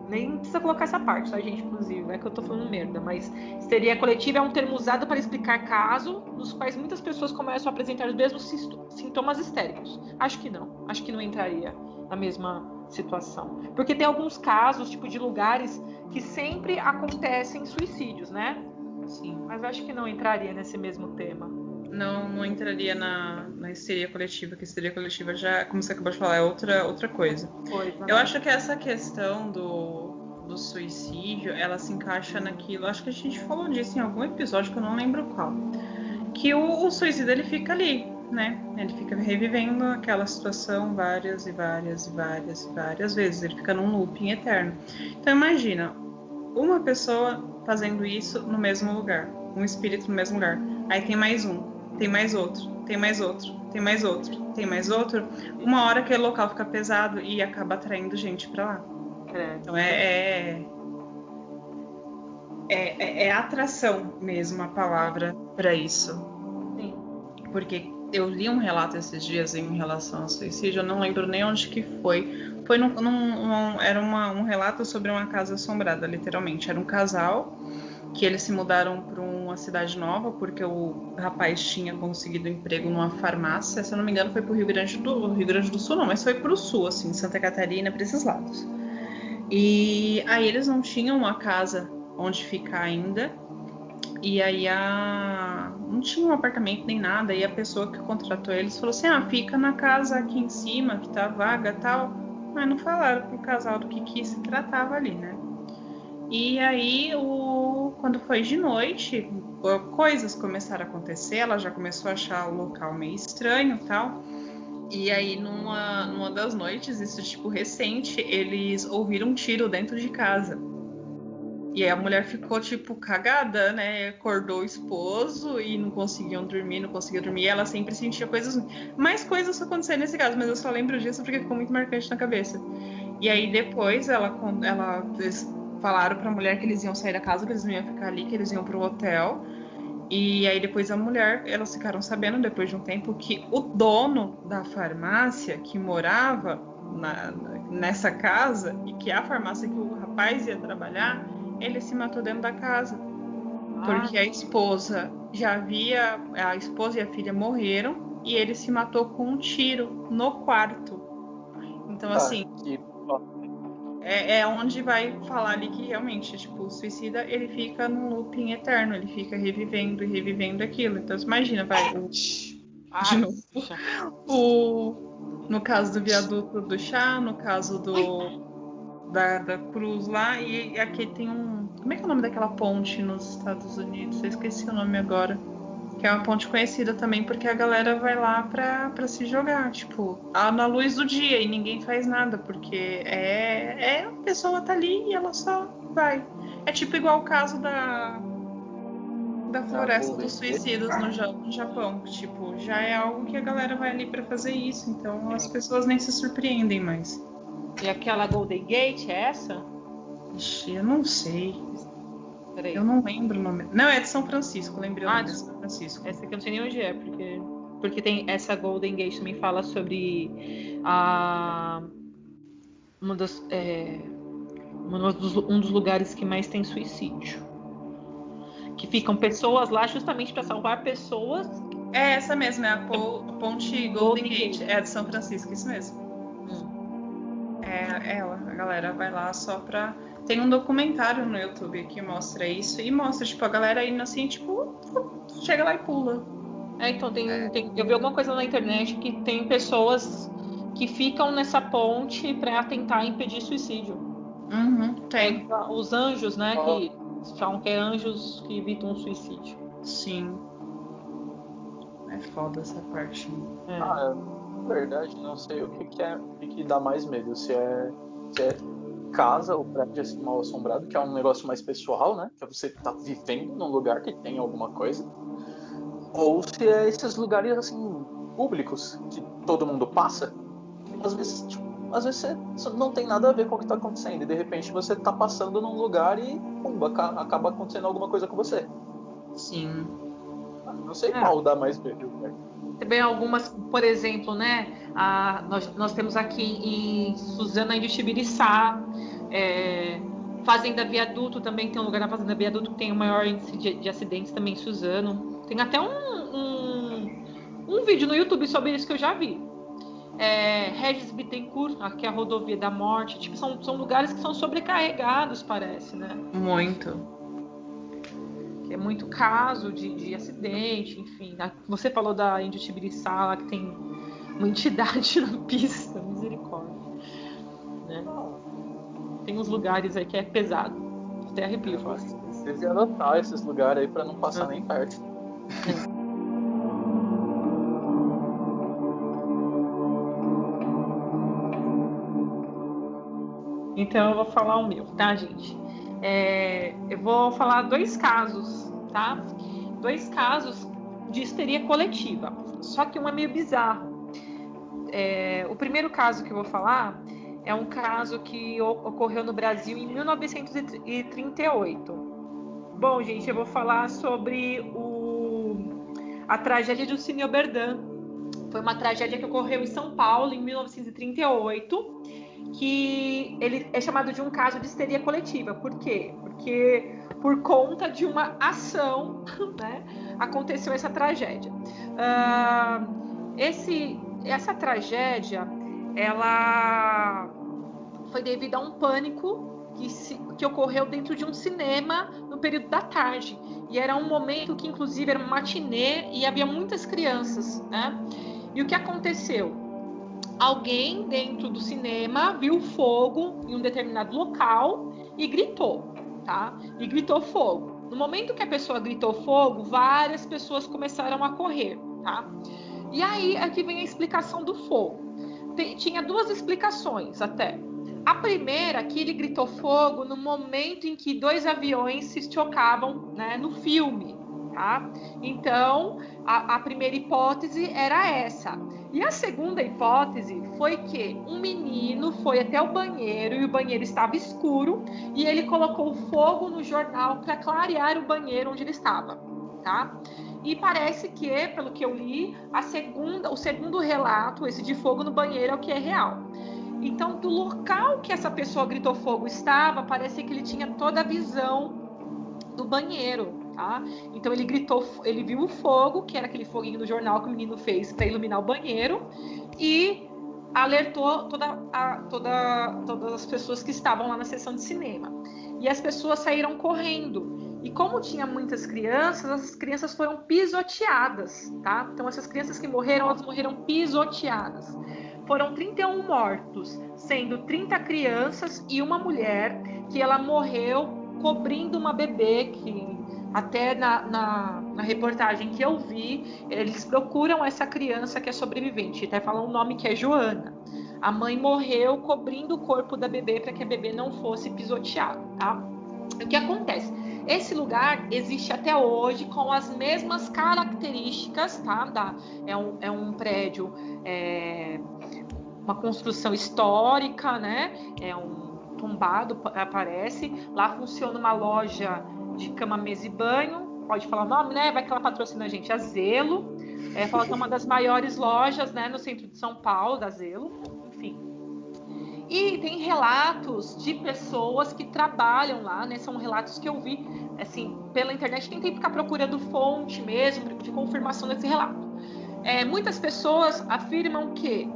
nem precisa colocar essa parte, tá, gente? Inclusive, não é que eu tô falando merda, mas histeria coletiva é um termo usado para explicar casos nos quais muitas pessoas começam a apresentar os mesmos sintomas histéricos. Acho que não entraria na mesma situação. Porque tem alguns casos, tipo, de lugares que sempre acontecem suicídios, né? Sim. Mas acho que não entraria nesse mesmo tema. Não entraria na histeria coletiva, que histeria coletiva já, como você acabou de falar, é outra coisa. Eu acho que essa questão do suicídio, ela se encaixa naquilo, acho que a gente falou disso em algum episódio, que eu não lembro qual, que o suicida, ele fica ali, né? Ele fica revivendo aquela situação várias vezes, ele fica num looping eterno. Então imagina, uma pessoa fazendo isso no mesmo lugar, um espírito no mesmo lugar, aí tem mais um, tem mais outro, tem mais outro, tem mais outro, tem mais outro, uma hora aquele local fica pesado e acaba atraindo gente pra lá. Então é atração mesmo a palavra pra isso. Sim. Porque eu li um relato esses dias em relação ao suicídio, eu não lembro nem onde que foi. Era um relato sobre uma casa assombrada, literalmente. Era um casal que eles se mudaram para uma cidade nova porque o rapaz tinha conseguido emprego numa farmácia. Se eu não me engano, foi para o Rio Grande do Sul, não, mas foi para o Sul, assim, Santa Catarina, para esses lados. E aí eles não tinham uma casa onde ficar ainda. E aí não tinha um apartamento nem nada. E a pessoa que contratou eles falou assim: fica na casa aqui em cima, que tá vaga e tal. Mas não falaram pro casal do que se tratava ali, né? E aí, quando foi de noite, coisas começaram a acontecer. Ela já começou a achar o local meio estranho e tal. E aí, numa das noites, isso tipo recente, eles ouviram um tiro dentro de casa. E aí a mulher ficou, tipo, cagada, né? Acordou o esposo e não conseguia dormir. E ela sempre sentia coisas... Mais coisas aconteceram nesse caso, mas eu só lembro disso porque ficou muito marcante na cabeça. E aí depois eles falaram pra mulher que eles iam sair da casa, que eles não iam ficar ali, que eles iam pro hotel. E aí depois elas ficaram sabendo, depois de um tempo, que o dono da farmácia que morava nessa casa, e que é a farmácia que o rapaz ia trabalhar, ele se matou dentro da casa. Porque a esposa e a filha morreram e ele se matou com um tiro no quarto. Então, assim, é onde vai falar ali que realmente, tipo, o suicida, ele fica num looping eterno, ele fica revivendo e revivendo aquilo. Então, você imagina, de novo, no caso do viaduto do chá, no caso da cruz lá, e aqui tem como é que é o nome daquela ponte nos Estados Unidos? Eu esqueci o nome agora. Que é uma ponte conhecida também porque a galera vai lá pra se jogar, tipo, na luz do dia, e ninguém faz nada, porque a pessoa tá ali e ela só vai. É tipo igual o caso da floresta dos suicidas no Japão, que, tipo, já é algo que a galera vai ali pra fazer isso, então as pessoas nem se surpreendem mais. E aquela Golden Gate é essa? Ixi, eu não sei. Peraí. Eu não lembro o nome. Não, é de São Francisco, lembrei o nome de São Francisco. Essa aqui eu não sei nem onde é, porque tem essa Golden Gate também fala sobre um dos lugares que mais tem suicídio. Que ficam pessoas lá justamente para salvar pessoas. É essa mesmo, é a ponte Golden Gate, é de São Francisco, isso mesmo. É ela, a galera vai lá só pra... Tem um documentário no YouTube que mostra isso, e mostra, tipo, a galera indo assim, tipo, chega lá e pula. Então eu vi alguma coisa na internet que tem pessoas que ficam nessa ponte pra tentar impedir suicídio. Tem. Os anjos, né, que falam que é anjos que evitam o suicídio. Sim. É foda essa parte. Na verdade, não sei o que dá mais medo. Se é casa ou prédio assim, mal assombrado, que é um negócio mais pessoal, né? Que é você tá vivendo num lugar que tem alguma coisa. Ou se é esses lugares assim públicos que todo mundo passa. Às vezes, tipo, às vezes você não tem nada a ver com o que está acontecendo, e de repente você está passando num lugar e, pumba, acaba acontecendo alguma coisa com você. Sim. Não sei qual dá mais medo, né? Também algumas, por exemplo, né? Nós temos aqui em Suzano, em Tibiriçá, Fazenda Viaduto também tem um lugar na Fazenda Viaduto que tem o maior índice de acidentes também em Suzano. Tem até um vídeo no YouTube sobre isso que eu já vi. Regis Bittencourt, que é a rodovia da morte. Tipo, são lugares que são sobrecarregados, parece, né? Muito. É muito caso de acidente, enfim. Você falou da Índio Tibiriçá, lá que tem uma entidade na pista, misericórdia. Né? Tem uns lugares aí que é pesado. Até arrepio. Você devia anotar esses lugares aí pra não passar nem perto. Então eu vou falar o meu, tá, gente? Eu vou falar 2 casos, tá? 2 casos de histeria coletiva. Só que um é meio bizarro. O primeiro caso que eu vou falar é um caso que ocorreu no Brasil em 1938. Bom, gente, eu vou falar sobre a tragédia do Cine Oberdan. Foi uma tragédia que ocorreu em São Paulo em 1938, que ele é chamado de um caso de histeria coletiva. Por quê? Porque por conta de uma ação, né, aconteceu essa tragédia. Essa tragédia, ela foi devido a um pânico que ocorreu dentro de um cinema no período da tarde. E era um momento que, inclusive, era um matinê e havia muitas crianças, né? E o que aconteceu? Alguém dentro do cinema viu fogo em um determinado local e gritou, tá? E gritou fogo. No momento que a pessoa gritou fogo, várias pessoas começaram a correr, tá? E aí, aqui vem a explicação do fogo. Tinha 2 explicações até. A primeira, que ele gritou fogo no momento em que 2 aviões se chocavam, né, no filme, tá? Então, a primeira hipótese era essa. E a segunda hipótese foi que um menino foi até o banheiro e o banheiro estava escuro e ele colocou fogo no jornal para clarear o banheiro onde ele estava, tá? E parece que, pelo que eu li, o segundo relato, esse de fogo no banheiro, é o que é real. Então, do local que essa pessoa gritou fogo estava, parece que ele tinha toda a visão do banheiro, tá? Então ele viu o fogo, que era aquele foguinho do jornal que o menino fez para iluminar o banheiro, e alertou todas as pessoas que estavam lá na sessão de cinema. E as pessoas saíram correndo. E como tinha muitas crianças, as crianças foram pisoteadas, tá? Então essas crianças que morreram, elas morreram pisoteadas. Foram 31 mortos, sendo 30 crianças e uma mulher que ela morreu cobrindo uma bebê, que até na reportagem que eu vi, eles procuram essa criança que é sobrevivente, até falam o nome, que é Joana. A mãe morreu cobrindo o corpo da bebê para que a bebê não fosse pisoteada, tá? O que acontece? Esse lugar existe até hoje com as mesmas características, tá? É um prédio, uma construção histórica, né? É um tombado, parece. Lá funciona uma loja de cama, mesa e banho. Pode falar o nome, né? Vai que ela patrocina a gente, a Zelo. Fala que é uma das maiores lojas, né, no centro de São Paulo, da Zelo. Enfim. E tem relatos de pessoas que trabalham lá, né? São relatos que eu vi, assim, pela internet. Tentei ficar procurando fonte mesmo, de confirmação desse relato. Muitas pessoas afirmam que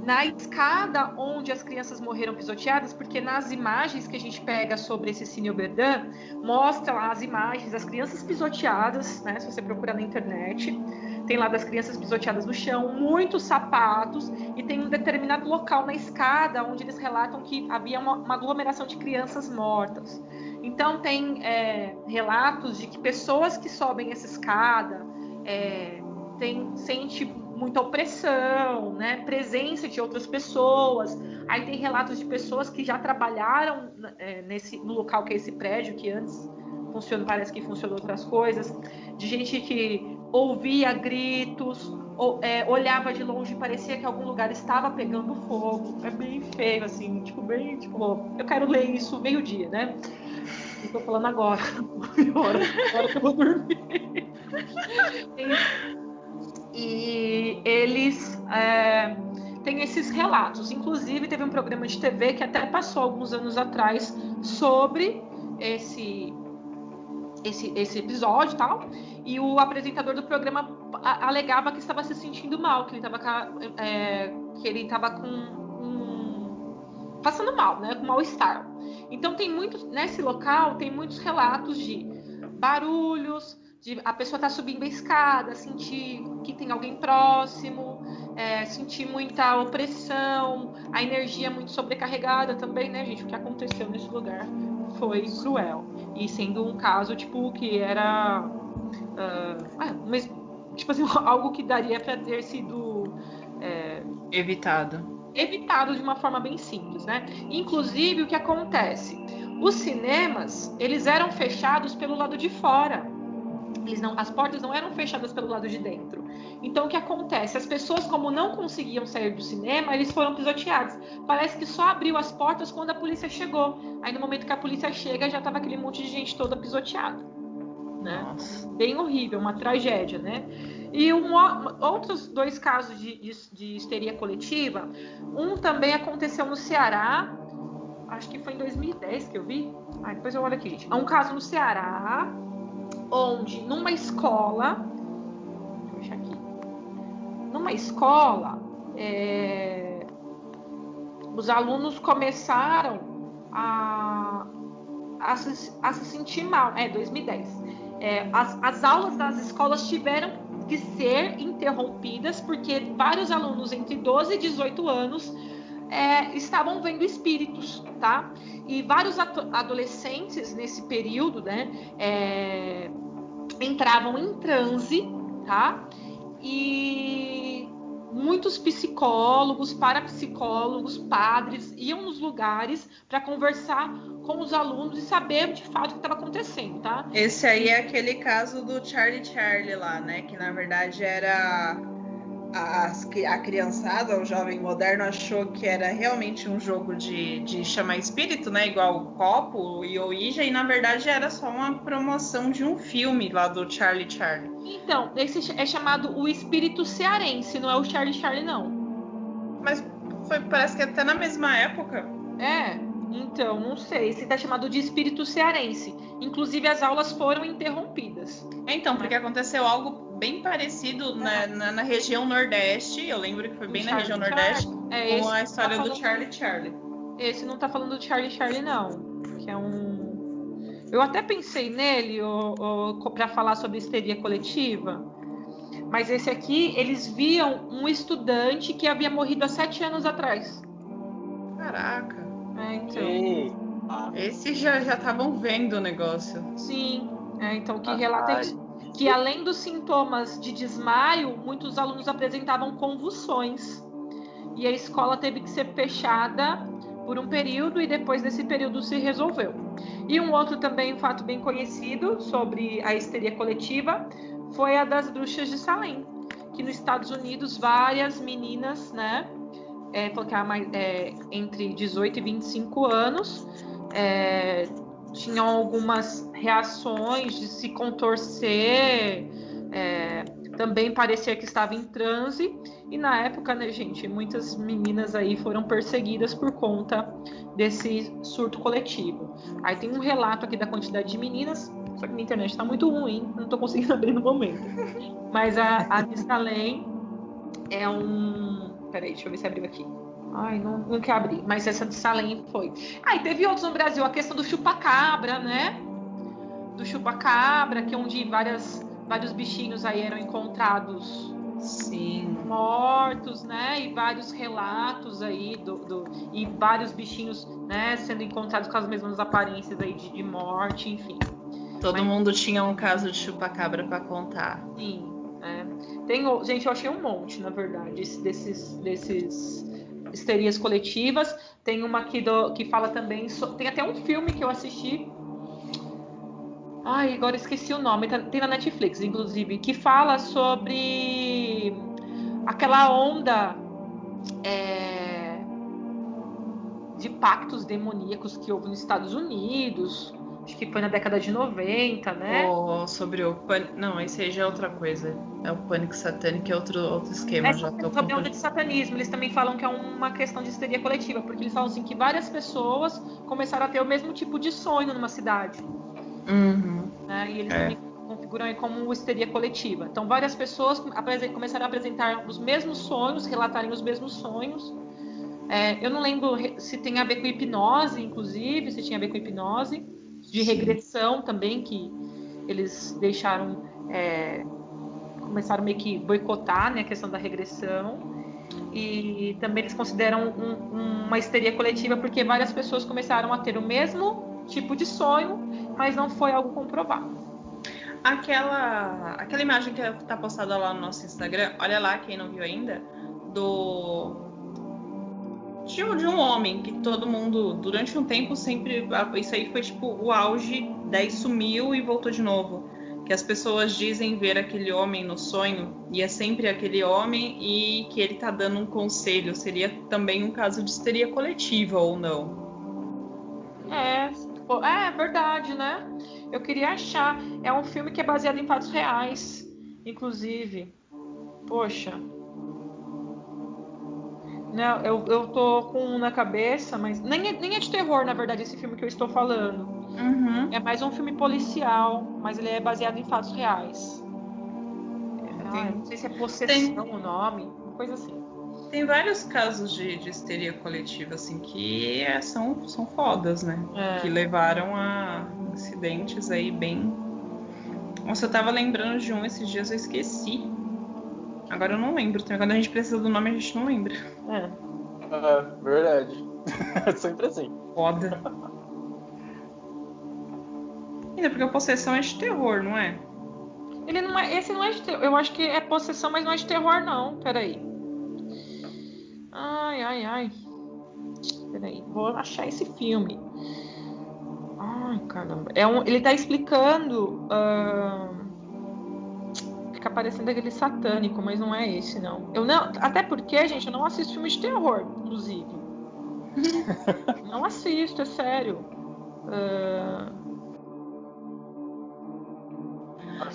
na escada onde as crianças morreram pisoteadas, porque nas imagens que a gente pega sobre esse Cine Oberdan, mostra lá as imagens das crianças pisoteadas, né? Se você procurar na internet, tem lá das crianças pisoteadas no chão, muitos sapatos, e tem um determinado local na escada onde eles relatam que havia uma aglomeração de crianças mortas. Então tem relatos de que pessoas que sobem essa escada sente muita opressão, né? Presença de outras pessoas. Aí tem relatos de pessoas que já trabalharam no local que é esse prédio, que antes parece que funcionou outras coisas, de gente que ouvia gritos, olhava de longe e parecia que algum lugar estava pegando fogo. É bem feio, assim, eu quero ler isso meio-dia, né? Eu tô falando agora, agora que eu vou dormir. E eles têm esses relatos. Inclusive, teve um programa de TV que até passou alguns anos atrás sobre esse episódio e tal. E o apresentador do programa alegava que estava se sentindo mal, que ele estava passando mal, né, com mal-estar. Então nesse local tem muitos relatos de barulhos, de a pessoa estar subindo a escada, sentir que tem alguém próximo, sentir muita opressão, a energia muito sobrecarregada também, né, gente? O que aconteceu nesse lugar foi cruel. E sendo um caso, que era algo que daria para ter sido evitado de uma forma bem simples, né? Inclusive, o que acontece? Os cinemas, eles eram fechados pelo lado de fora. As portas não eram fechadas pelo lado de dentro. Então, o que acontece? As pessoas, como não conseguiam sair do cinema, eles foram pisoteados. Parece que só abriu as portas quando a polícia chegou. Aí, no momento que a polícia chega, já estava aquele monte de gente toda pisoteada. Né? Bem horrível, uma tragédia, né? E outros 2 casos de histeria coletiva. Um também aconteceu no Ceará, acho que foi em 2010 que eu vi. Depois eu olho aqui, gente. É um caso no Ceará, onde numa escola, deixa eu achar aqui, numa escola, os alunos começaram a se sentir mal. 2010. As aulas das escolas tiveram que ser interrompidas porque vários alunos entre 12 e 18 anos estavam vendo espíritos, tá? E vários adolescentes nesse período, né, entravam em transe, tá? E muitos psicólogos, parapsicólogos, padres iam nos lugares para conversar com os alunos e saber de fato o que estava acontecendo, tá? Esse aí é aquele caso do Charlie lá, né? Que na verdade era a criançada, o jovem moderno, achou que era realmente um jogo de chamar espírito, né? Igual o Copo e o Ouija, e na verdade era só uma promoção de um filme lá do Charlie. Então, esse é chamado o espírito cearense, não é o Charlie, não. Mas parece que até na mesma época. Então, não sei. Esse tá chamado de espírito cearense. Inclusive, as aulas foram interrompidas. Então, porque aconteceu algo bem parecido na região Nordeste. Eu lembro que foi bem na região Nordeste, com a história do Charlie. Esse não tá falando do Charlie, não. Que é um... Eu até pensei nele para falar sobre histeria coletiva. Mas esse aqui, eles viam um estudante que havia morrido há 7 anos atrás. Caraca. Então. Esse já estavam vendo o negócio. Sim. Então, que relata que além dos sintomas de desmaio, muitos alunos apresentavam convulsões. E a escola teve que ser fechada por um período e depois desse período se resolveu. E um outro também, um fato bem conhecido sobre a histeria coletiva foi a das bruxas de Salem, que nos Estados Unidos várias meninas, né, entre 18 e 25 anos, tinham algumas reações de se contorcer, também parecia que estava em transe, e na época, né, gente, muitas meninas aí foram perseguidas por conta desse surto coletivo. Aí tem um relato aqui da quantidade de meninas, só que minha internet está muito ruim, não estou conseguindo abrir no momento. Mas a de Salem é um... Peraí, deixa eu ver se abriu aqui. Ai, não quer abrir, mas essa de Salem foi. E teve outros no Brasil, a questão do chupacabra, né? Do chupacabra, que é onde vários bichinhos aí eram encontrados, sim, mortos, né? E vários relatos aí e vários bichinhos, né, sendo encontrados com as mesmas aparências aí de morte, enfim. Todo mundo tinha um caso de chupacabra para contar. Sim, gente, eu achei um monte, na verdade, desses histerias coletivas. Tem uma aqui que fala também, tem até um filme que eu assisti, Ai, agora esqueci o nome. Tem na Netflix, inclusive, que fala sobre aquela onda de pactos demoníacos que houve nos Estados Unidos. Acho que foi na década de 90, né? Sobre o pânico. Não, esse aí já é outra coisa. É o pânico satânico, é outro esquema. Já tô sobre a onda de satanismo. Eles também falam que é uma questão de histeria coletiva, porque eles falam assim que várias pessoas começaram a ter o mesmo tipo de sonho numa cidade. Uhum. Né? E eles também configuram aí como histeria coletiva. Então, várias pessoas começaram a apresentar os mesmos sonhos, relatarem os mesmos sonhos. Eu não lembro se tem a ver com hipnose, inclusive, se tinha a ver com hipnose, de regressão também, que eles deixaram, começaram meio que boicotar, né, a questão da regressão. E também eles consideram uma histeria coletiva porque várias pessoas começaram a ter o mesmo tipo de sonho, mas não foi algo comprovado. Aquela imagem que está postada lá no nosso Instagram, olha lá, quem não viu ainda, de um homem que todo mundo, durante um tempo, sempre... Isso aí foi tipo o auge, daí sumiu e voltou de novo. Que as pessoas dizem ver aquele homem no sonho, e é sempre aquele homem, e que ele tá dando um conselho. Seria também um caso de histeria coletiva, ou não? É verdade, né? Eu queria achar. É um filme que é baseado em fatos reais, inclusive. Poxa. Não, eu tô com um na cabeça, mas nem é de terror, na verdade, esse filme que eu estou falando. Uhum. É mais um filme policial, mas ele é baseado em fatos reais. Não sei se é Possessão o nome, uma coisa assim. Tem vários casos de histeria coletiva, assim, que são fodas, né? Que levaram a incidentes aí bem... Nossa, eu tava lembrando de um esses dias, eu esqueci. Agora eu não lembro. Quando a gente precisa do nome, a gente não lembra. Verdade. É sempre assim. Foda. Ainda porque a possessão é de terror, não é? Esse não é de terror. Eu acho que é possessão, mas não é de terror, não. Peraí. Ai. Peraí. Vou achar esse filme. Ai, caramba. Ele tá explicando... Fica parecendo aquele satânico, mas não é esse, não. Até porque, gente, eu não assisto filme de terror, inclusive. Não assisto, é sério.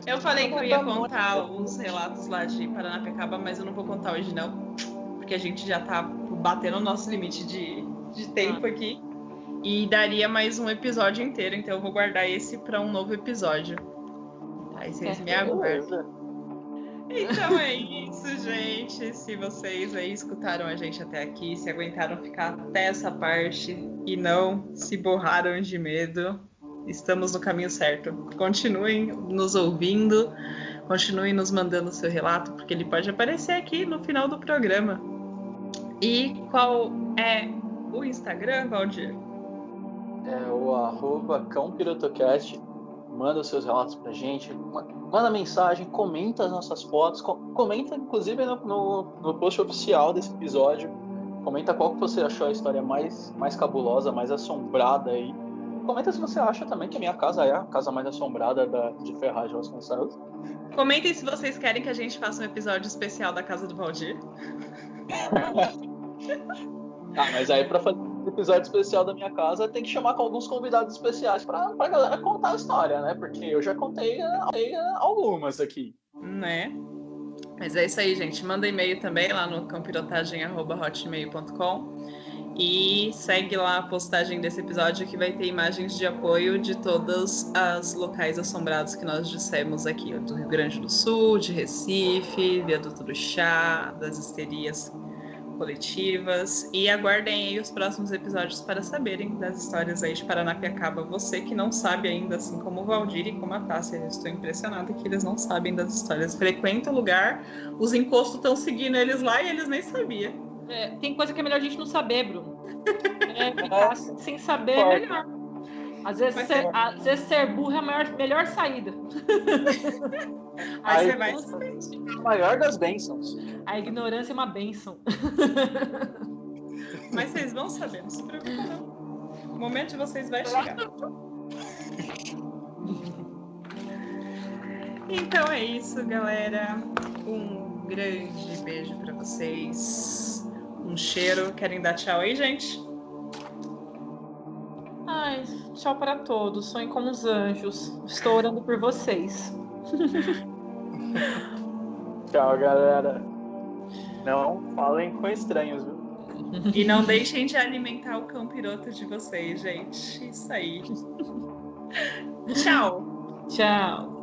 Eu falei que eu ia contar os relatos lá de Paranapiacaba, mas eu não vou contar hoje, não. Porque a gente já tá batendo o nosso limite de tempo aqui. E daria mais um episódio inteiro, então eu vou guardar esse para um novo episódio. Aí vocês me aguardam. Então é isso, gente. Se vocês aí escutaram a gente até aqui, se aguentaram ficar até essa parte e não se borraram de medo, estamos no caminho certo. Continuem nos ouvindo, continuem nos mandando seu relato, porque ele pode aparecer aqui no final do programa. E qual é o Instagram, Valdir? É o @cãopirotocast. Manda os seus relatos pra gente, manda mensagem, comenta as nossas fotos, comenta inclusive no post oficial desse episódio, comenta qual que você achou a história mais cabulosa, mais assombrada aí. Comenta se você acha também que a minha casa é a casa mais assombrada de Ferraz de Vasconcelos. Comentem se vocês querem que a gente faça um episódio especial da casa do Valdir. Mas aí pra fazer um episódio especial da minha casa tem que chamar com alguns convidados especiais pra galera contar a história, né? Porque eu já contei algumas aqui. Né? Mas é isso aí, gente. Manda e-mail também lá no cãopirotagem@hotmail.com e segue lá a postagem desse episódio que vai ter imagens de apoio de todos os locais assombrados que nós dissemos aqui, do Rio Grande do Sul, de Recife, Viaduto do Chá, das histerias coletivas, e aguardem aí os próximos episódios para saberem das histórias aí de Paranapiacaba. Você que não sabe ainda, assim como o Valdir e como a Tássia, eu estou impressionada que eles não sabem das histórias. Frequenta o lugar, os encostos estão seguindo eles lá e eles nem sabiam. Tem coisa que é melhor a gente não saber, Bruno. Ficar sem saber é melhor. Às vezes ser burro é a melhor saída. Aí você vai a maior das bênçãos. A ignorância é uma bênção. Mas vocês vão saber, não se preocupe não. O momento de vocês vai chegar. Então é isso, galera. Um grande beijo pra vocês. Um cheiro. Querem dar tchau aí, gente? Ai, tchau para todos. Sonhem como os anjos. Estou orando por vocês. Tchau, galera. Não falem com estranhos, viu? E não deixem de alimentar o cão piroto de vocês, gente. Isso aí. Tchau. Tchau.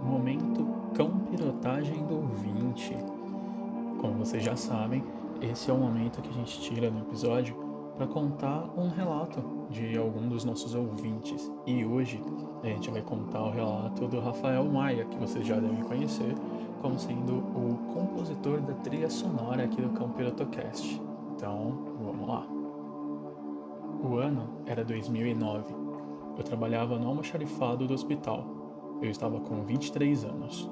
Momento cão pirotagem do ouvinte. Como vocês já sabem, esse é o momento que a gente tira no episódio para contar um relato de algum dos nossos ouvintes. E hoje a gente vai contar o relato do Rafael Maia, que vocês já devem conhecer como sendo o compositor da trilha sonora aqui do Cão Pirotocast. Então, vamos lá. O ano era 2009. Eu trabalhava no almoxarifado do hospital. Eu estava com 23 anos.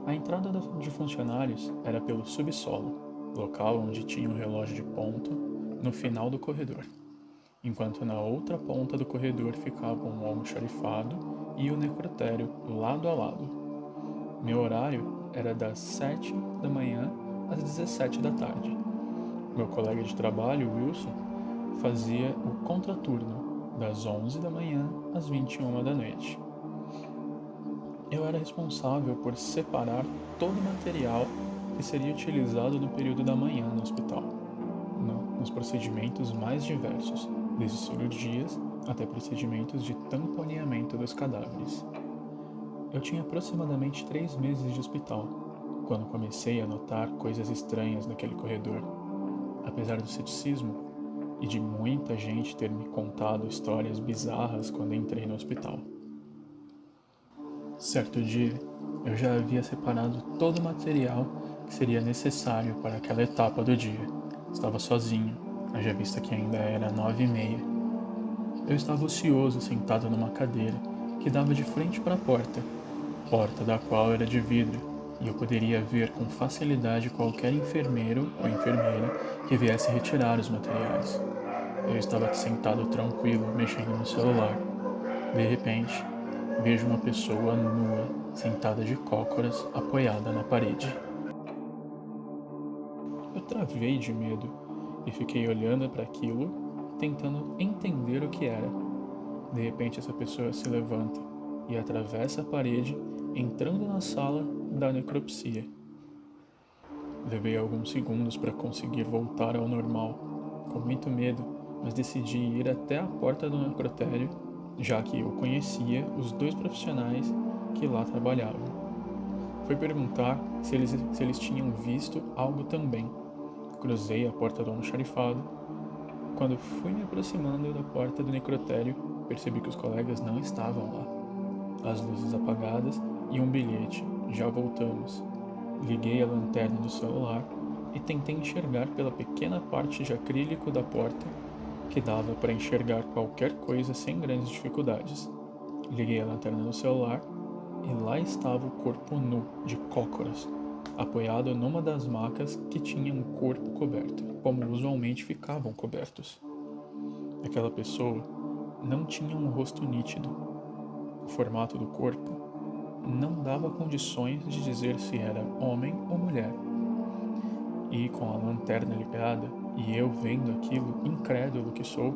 A entrada de funcionários era pelo subsolo, local onde tinha um relógio de ponto no final do corredor, enquanto na outra ponta do corredor ficavam o almoxarifado e o necrotério lado a lado. Meu horário era das 7 da manhã às 17 da tarde. Meu colega de trabalho, Wilson, fazia o contraturno das 11 da manhã às 21 da noite. Eu era responsável por separar todo o material que seria utilizado no período da manhã no hospital, nos procedimentos mais diversos, desde cirurgias até procedimentos de tamponeamento dos cadáveres. Eu tinha aproximadamente 3 meses de hospital, quando comecei a notar coisas estranhas naquele corredor. Apesar do ceticismo e de muita gente ter me contado histórias bizarras quando entrei no hospital. Certo dia, eu já havia separado todo o material que seria necessário para aquela etapa do dia. Estava sozinho, haja vista que ainda era 9h30. Eu estava ocioso sentado numa cadeira que dava de frente para a porta da qual era de vidro, e eu poderia ver com facilidade qualquer enfermeiro ou enfermeira que viesse retirar os materiais. Eu estava sentado tranquilo, mexendo no celular. De repente, vejo uma pessoa nua, sentada de cócoras, apoiada na parede. Eu travei de medo e fiquei olhando para aquilo, tentando entender o que era. De repente, essa pessoa se levanta e atravessa a parede, entrando na sala da necropsia. Levei alguns segundos para conseguir voltar ao normal, com muito medo, mas decidi ir até a porta do necrotério, já que eu conhecia os 2 profissionais que lá trabalhavam. Fui perguntar se eles tinham visto algo também. Cruzei a porta do almoxarifado. Quando fui me aproximando da porta do necrotério, percebi que os colegas não estavam lá. As luzes apagadas e um bilhete: já voltamos. Liguei a lanterna do celular e tentei enxergar pela pequena parte de acrílico da porta que dava para enxergar qualquer coisa sem grandes dificuldades. Liguei a lanterna do celular e lá estava o corpo nu, de cócoras, apoiado numa das macas que tinha um corpo coberto, como usualmente ficavam cobertos. Aquela pessoa não tinha um rosto nítido. O formato do corpo não dava condições de dizer se era homem ou mulher. E com a lanterna ligada e eu vendo aquilo, incrédulo que sou,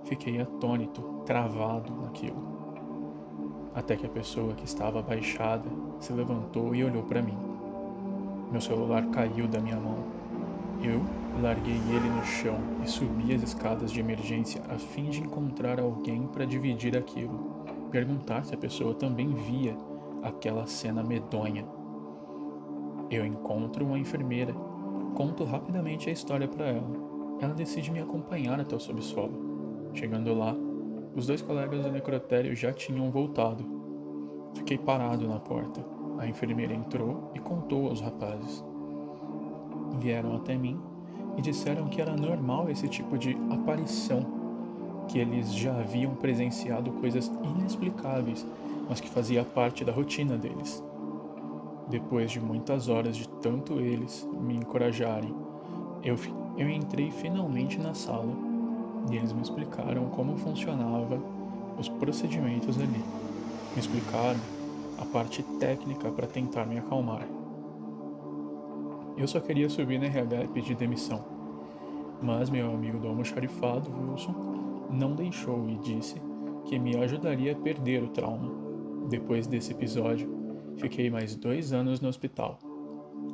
fiquei atônito, travado naquilo. Até que a pessoa que estava abaixada se levantou e olhou para mim. Meu celular caiu da minha mão. Eu larguei ele no chão e subi as escadas de emergência a fim de encontrar alguém para dividir aquilo, perguntar se a pessoa também via aquela cena medonha. Eu encontro uma enfermeira, conto rapidamente a história para ela. Ela decide me acompanhar até o subsolo. Chegando lá, os 2 colegas do necrotério já tinham voltado. Fiquei parado na porta. A enfermeira entrou e contou aos rapazes. Vieram até mim e disseram que era normal esse tipo de aparição, que eles já haviam presenciado coisas inexplicáveis, mas que fazia parte da rotina deles. Depois de muitas horas de tanto eles me encorajarem, eu entrei finalmente na sala e eles me explicaram como funcionava os procedimentos ali. Me explicaram a parte técnica para tentar me acalmar. Eu só queria subir na RH e pedir demissão, mas meu amigo do almoxarifado, Wilson, não deixou e disse que me ajudaria a perder o trauma. Depois desse episódio, fiquei mais 2 anos no hospital.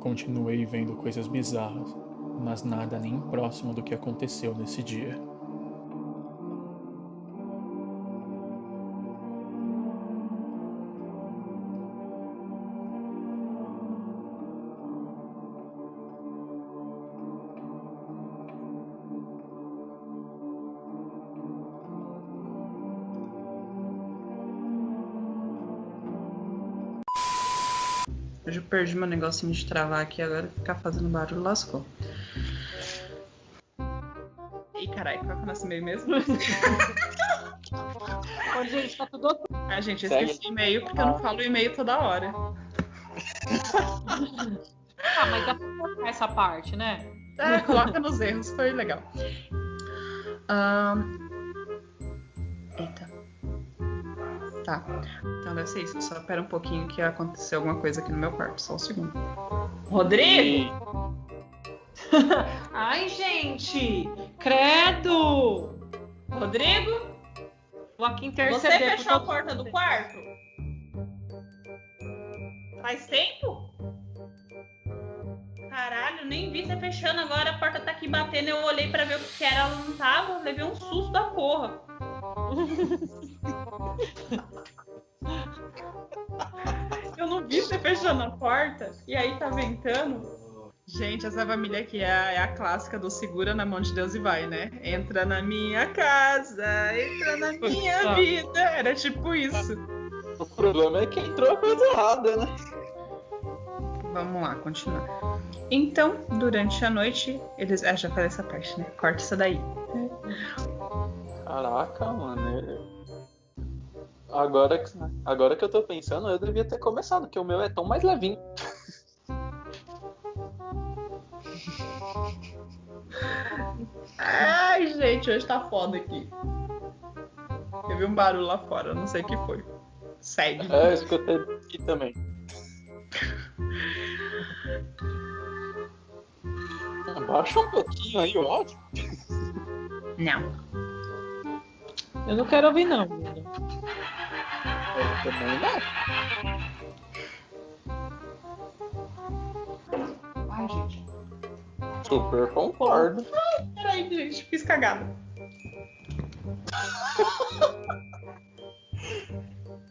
Continuei vendo coisas bizarras, mas nada nem próximo do que aconteceu nesse dia. Eu já perdi meu negocinho de travar aqui, agora ficar fazendo barulho lascou. Ih, caralho, qual que é o nosso e-mail mesmo? Ô, gente, tá tudo ok. Ah, gente, eu esqueci o e-mail porque eu não falo o e-mail toda hora. Ah, mas dá pra cortar essa parte, né? Coloca nos erros, foi legal. Eita. Tá. Então deve ser isso. Só espera um pouquinho que aconteceu alguma coisa aqui no meu quarto. Só um segundo. Rodrigo! Ai, gente! Credo! Rodrigo? Vou aqui interceder. Você fechou a porta do quarto? Faz tempo? Caralho, nem vi você fechando. Agora a porta tá aqui batendo. Eu olhei pra ver o que era. Ela não tava. Levei um susto da porra. Eu não vi você fechando a porta. E aí tá ventando. Gente, essa família aqui é a clássica do segura na mão de Deus e vai, né? Entra na minha casa, entra na minha vida. Era tipo isso. O problema é que entrou a coisa errada, né? Vamos lá, continuar. Então, durante a noite, eles... já falei essa parte, né? Corta isso daí. Caraca, mano. Agora que eu tô pensando, eu devia ter começado, porque o meu é tão mais levinho. Ai, gente, hoje tá foda aqui. Teve um barulho lá fora, não sei o que foi. Segue. Eu escutei aqui também. Abaixa um pouquinho aí o áudio. Não. Eu não quero ouvir, não. Eu também não. Ai, gente. Super concordo. Peraí, gente, fiz cagada.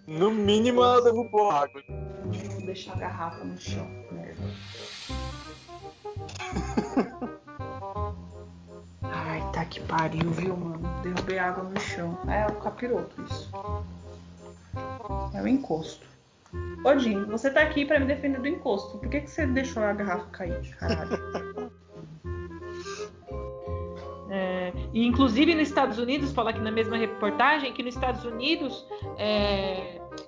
No mínimo ela derrubou água. Vou deixar a garrafa no chão, merda. Ai, tá que pariu, viu, mano? Derrubei água no chão. É o capiroto, isso. É o encosto. Ô, Jim, você tá aqui pra me defender do encosto. Por que você deixou a garrafa cair? Caralho. E inclusive nos Estados Unidos, fala aqui na mesma reportagem, que nos Estados Unidos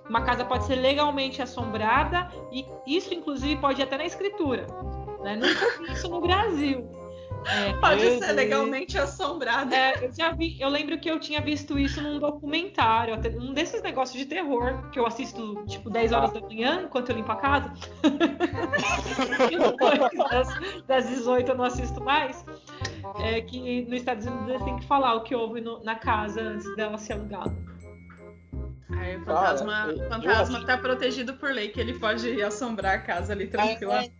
uma casa pode ser legalmente assombrada e isso inclusive pode ir até na escritura, né? Nunca vi isso no Brasil. Pode ser legalmente assombrada. Eu lembro que eu tinha visto isso num documentário, até um desses negócios de terror, que eu assisto tipo 10 horas da manhã, enquanto eu limpo a casa. das 18 eu não assisto mais. Que nos Estados Unidos eles têm que falar o que houve na casa antes dela ser alugada. Aí o fantasma tá protegido por lei, que ele pode assombrar a casa ali tranquilamente.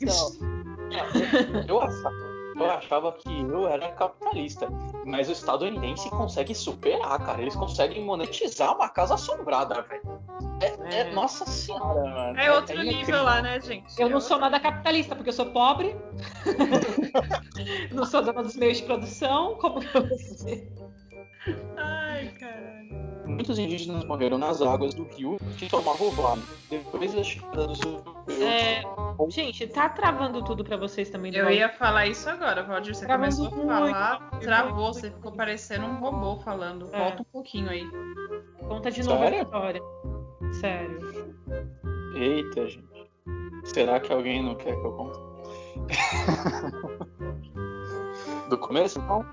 Eu achava que eu era capitalista, mas o estadunidense consegue superar, cara. Eles conseguem monetizar uma casa assombrada, velho. Nossa senhora, mano. É outro nível lá, né, gente? Eu não sou nada capitalista, porque eu sou pobre. Não sou dona dos meios de produção. Como que eu vou ser? Ai, caralho. muitos indígenas morreram nas águas do rio que tomavam o vale. Depois da chegada dos europeus. Gente, tá travando tudo pra vocês também. Eu ia falar isso agora, Valdir. Você Travando começou a falar, muito. travou, você ficou parecendo um robô falando. Volta um pouquinho aí. Conta de novo Sério? a história. Sério. Eita, gente. Será que alguém não quer que eu conte? Do começo, não?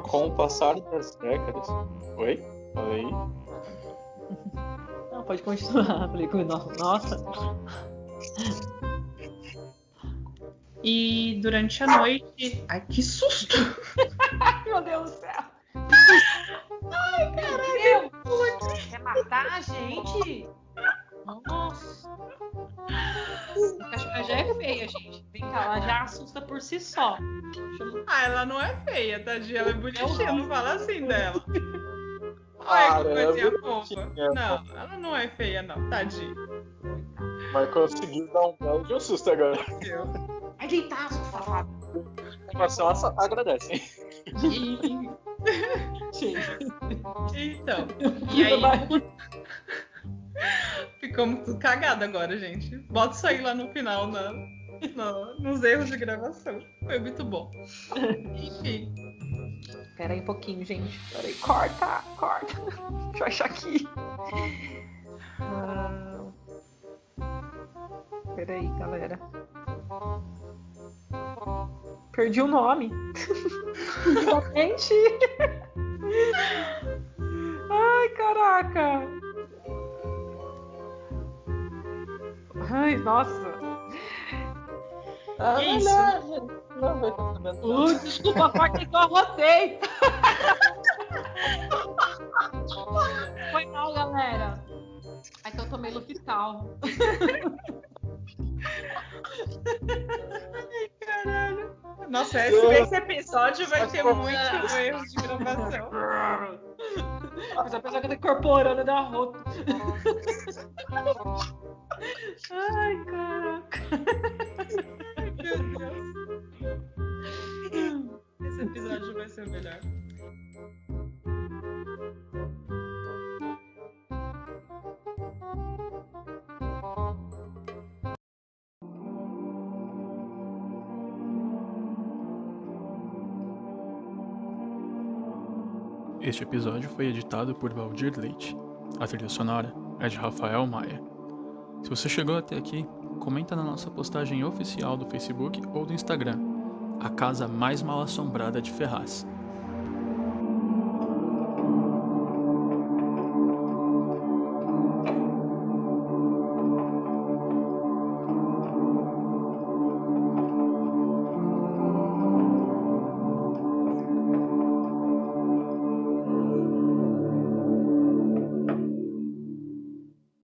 Com o passar das décadas. Oi? Falei? Não, pode continuar. Falei com nossa. E durante a noite. Ai, que susto! Ai, meu Deus do céu. Ai, caralho. Quer matar a gente? Nossa. A cachorra já é feia, gente. Vem cá, ela já assusta por si só. Ah, ela não é feia, tadinha. Ela é bonitinha, não fala assim dela. Olha que coisinha fofa. Não, ela não é feia, não, tadinha. Mas conseguiu dar um belo de um susto agora. Vai deitar, seu safado. Informação agradece, hein? Então, e aí? Ficamos tudo cagado agora, gente. Bota isso aí lá no final, nos erros de gravação. Foi muito bom. Enfim. Espera aí um pouquinho, gente. Espera aí. Corta. Deixa eu achar aqui. Espera aí, galera. Perdi o nome. Exatamente. Ai, caraca. Ai, nossa. Que isso? Não vai estar sabendo. Desculpa, a parte que eu arrotei. Foi mal, galera. É que eu tomei Lupital. Ai, caralho. Nossa, esse episódio vai ter muito erro de gravação. Mas a pessoa que tá incorporando da roupa. Ai, caraca. Ai, meu Deus. Esse episódio vai ser o melhor. Este episódio foi editado por Valdir Leite. A trilha sonora é de Rafael Maia. Se você chegou até aqui, comenta na nossa postagem oficial do Facebook ou do Instagram, A Casa Mais Mal Assombrada de Ferraz.